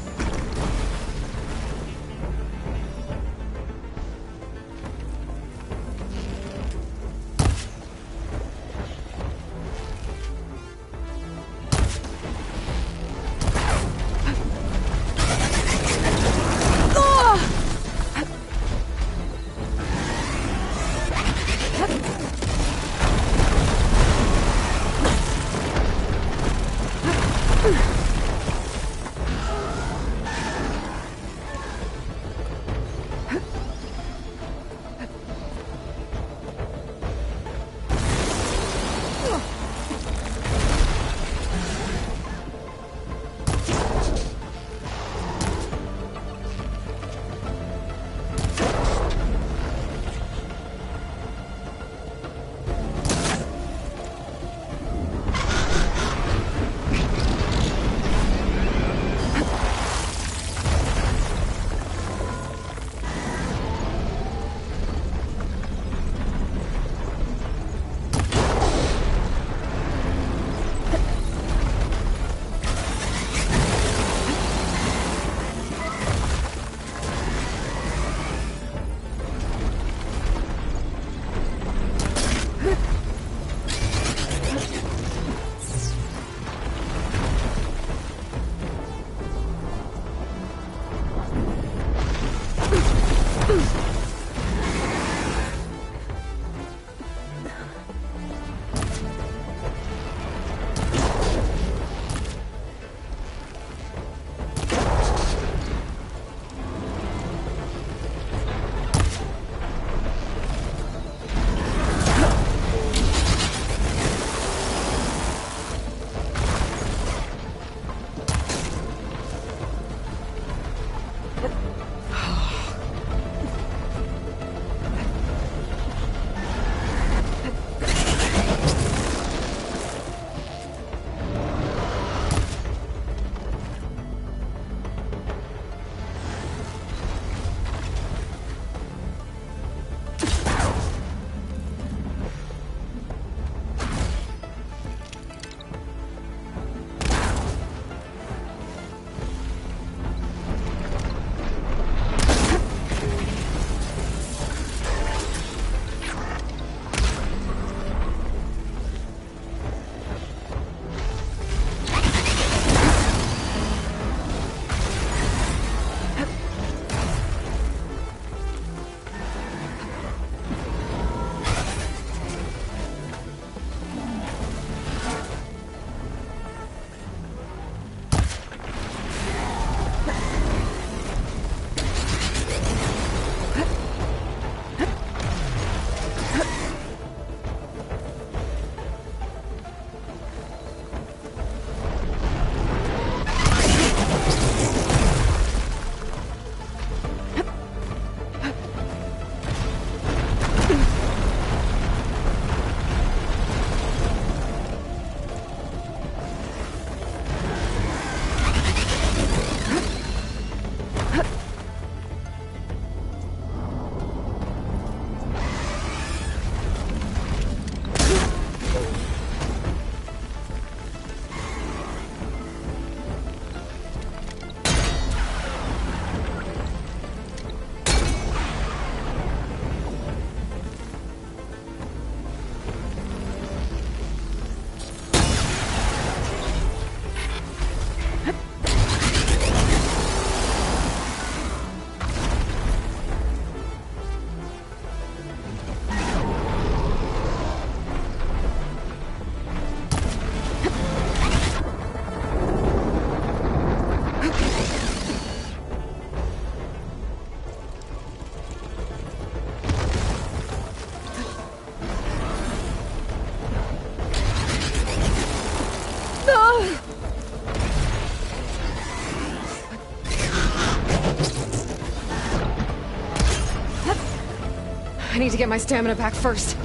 I need to get my stamina back first.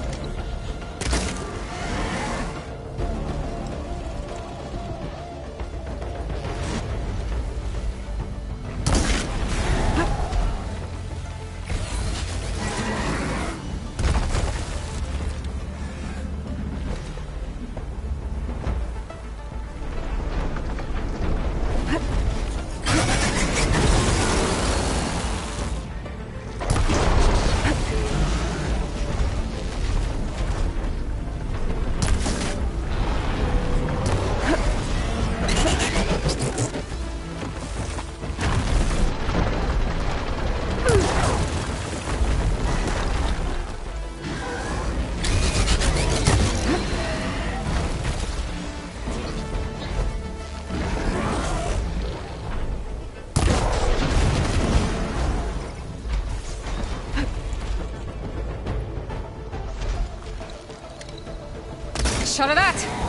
Shot of that!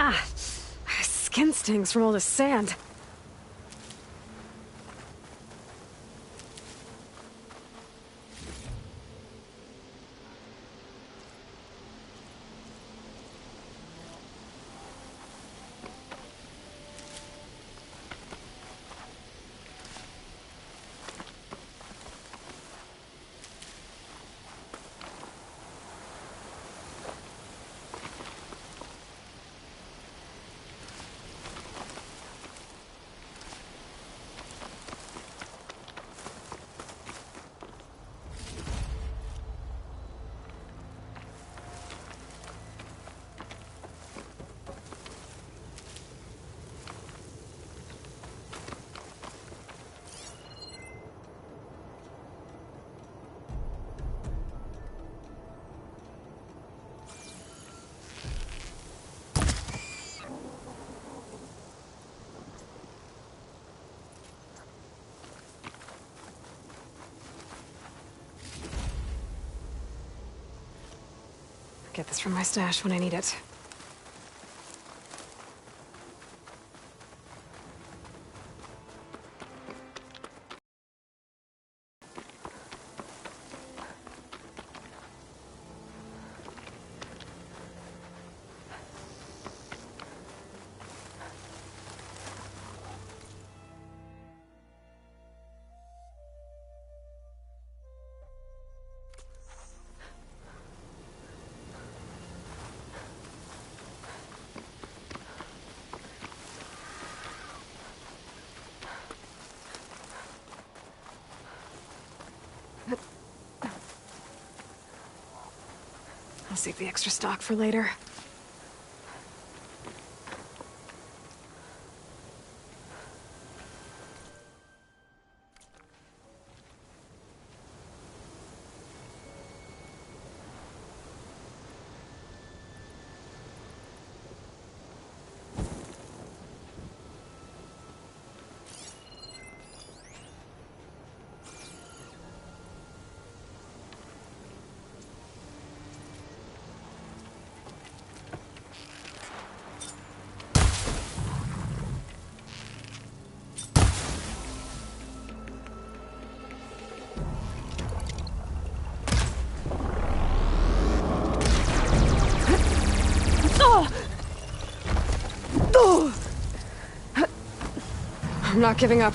Ah, skin stings from all this sand. Get this from my stash when I need it. I'll save the extra stock for later. I'm not giving up.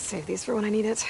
Save these for when I need it.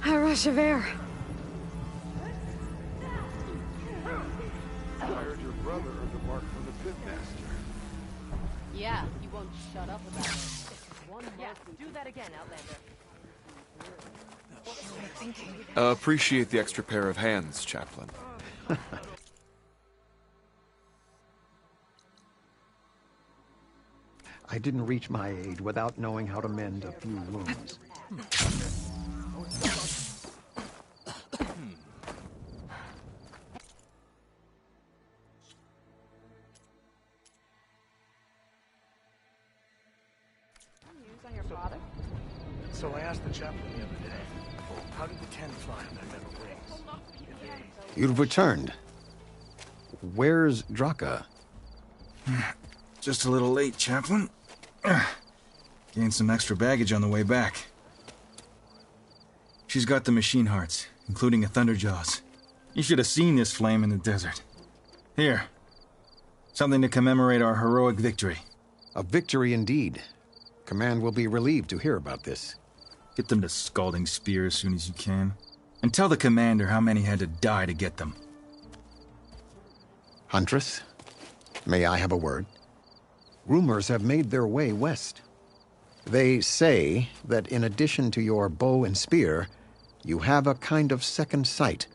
A rush of air. Hired your brother earned a mark from the pitmaster. Yeah, you won't shut up about it. Yeah, do that again, Outlander. Appreciate the extra pair of hands, Chaplain. I didn't reach my aid without knowing how to mend a few wounds. On your father? So I asked the chaplain the other day, how did the Ten fly on their metal wings? You've returned. Where's Draka? Just a little late, Chaplain. Gained some extra baggage on the way back. She's got the machine hearts, including a Thunderjaws. You should have seen this flame in the desert. Here. Something to commemorate our heroic victory. A victory indeed. Command will be relieved to hear about this. Get them to Scalding Spear as soon as you can. And tell the commander how many had to die to get them. Huntress, may I have a word? Rumors have made their way west. They say that in addition to your bow and spear, you have a kind of second sight,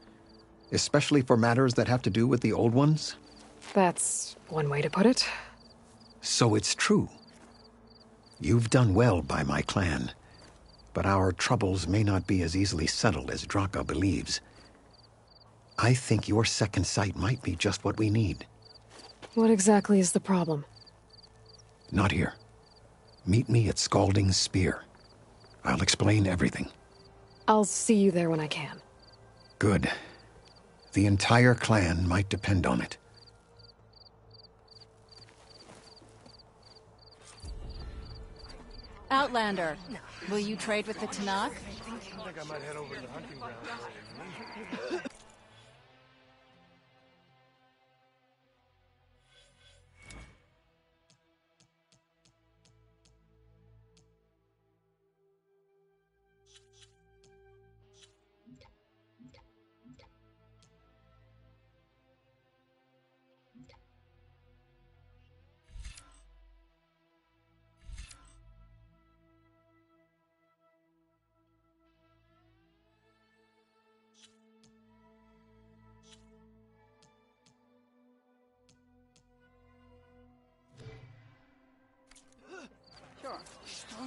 especially for matters that have to do with the old ones. That's one way to put it. So it's true. You've done well by my clan, but our troubles may not be as easily settled as Draka believes. I think your second sight might be just what we need. What exactly is the problem? Not here. Meet me at Scalding Spear. I'll explain everything. I'll see you there when I can. Good. The entire clan might depend on it. Outlander, will you trade with the Tanakh? I think I might head over to the hunting ground.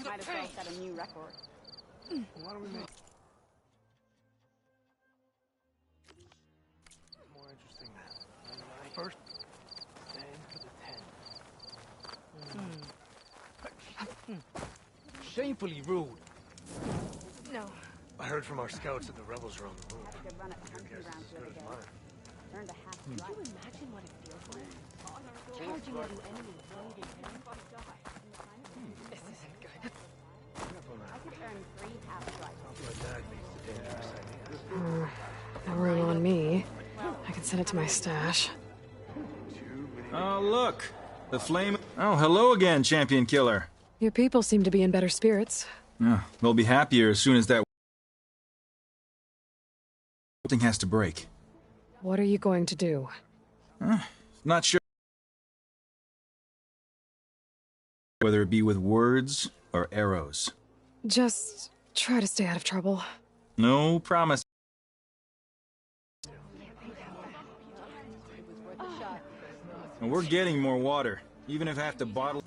Might as well set a new record. Why don't we make more interesting then? First, stand for the 10. Shamefully rude. No. I heard from our scouts that the rebels are on the move. Had a good run at Your hunting guess is grounds as the good other as day. mine. Earned a half Can strike. you imagine what it feels like? Charging into enemy waiting. This isn't good. I could earn 3 half strikes. My dad leads the dangerous ideas. No room on me. I can send it to my stash. Oh, look! The flame... Oh, hello again, Champion Killer. Your people seem to be in better spirits. Oh, they'll be happier as soon as that... Something has to break. What are you going to do? Not sure whether it be with words or arrows. Just try to stay out of trouble. No promise. And we're getting more water, even if I have to bottle...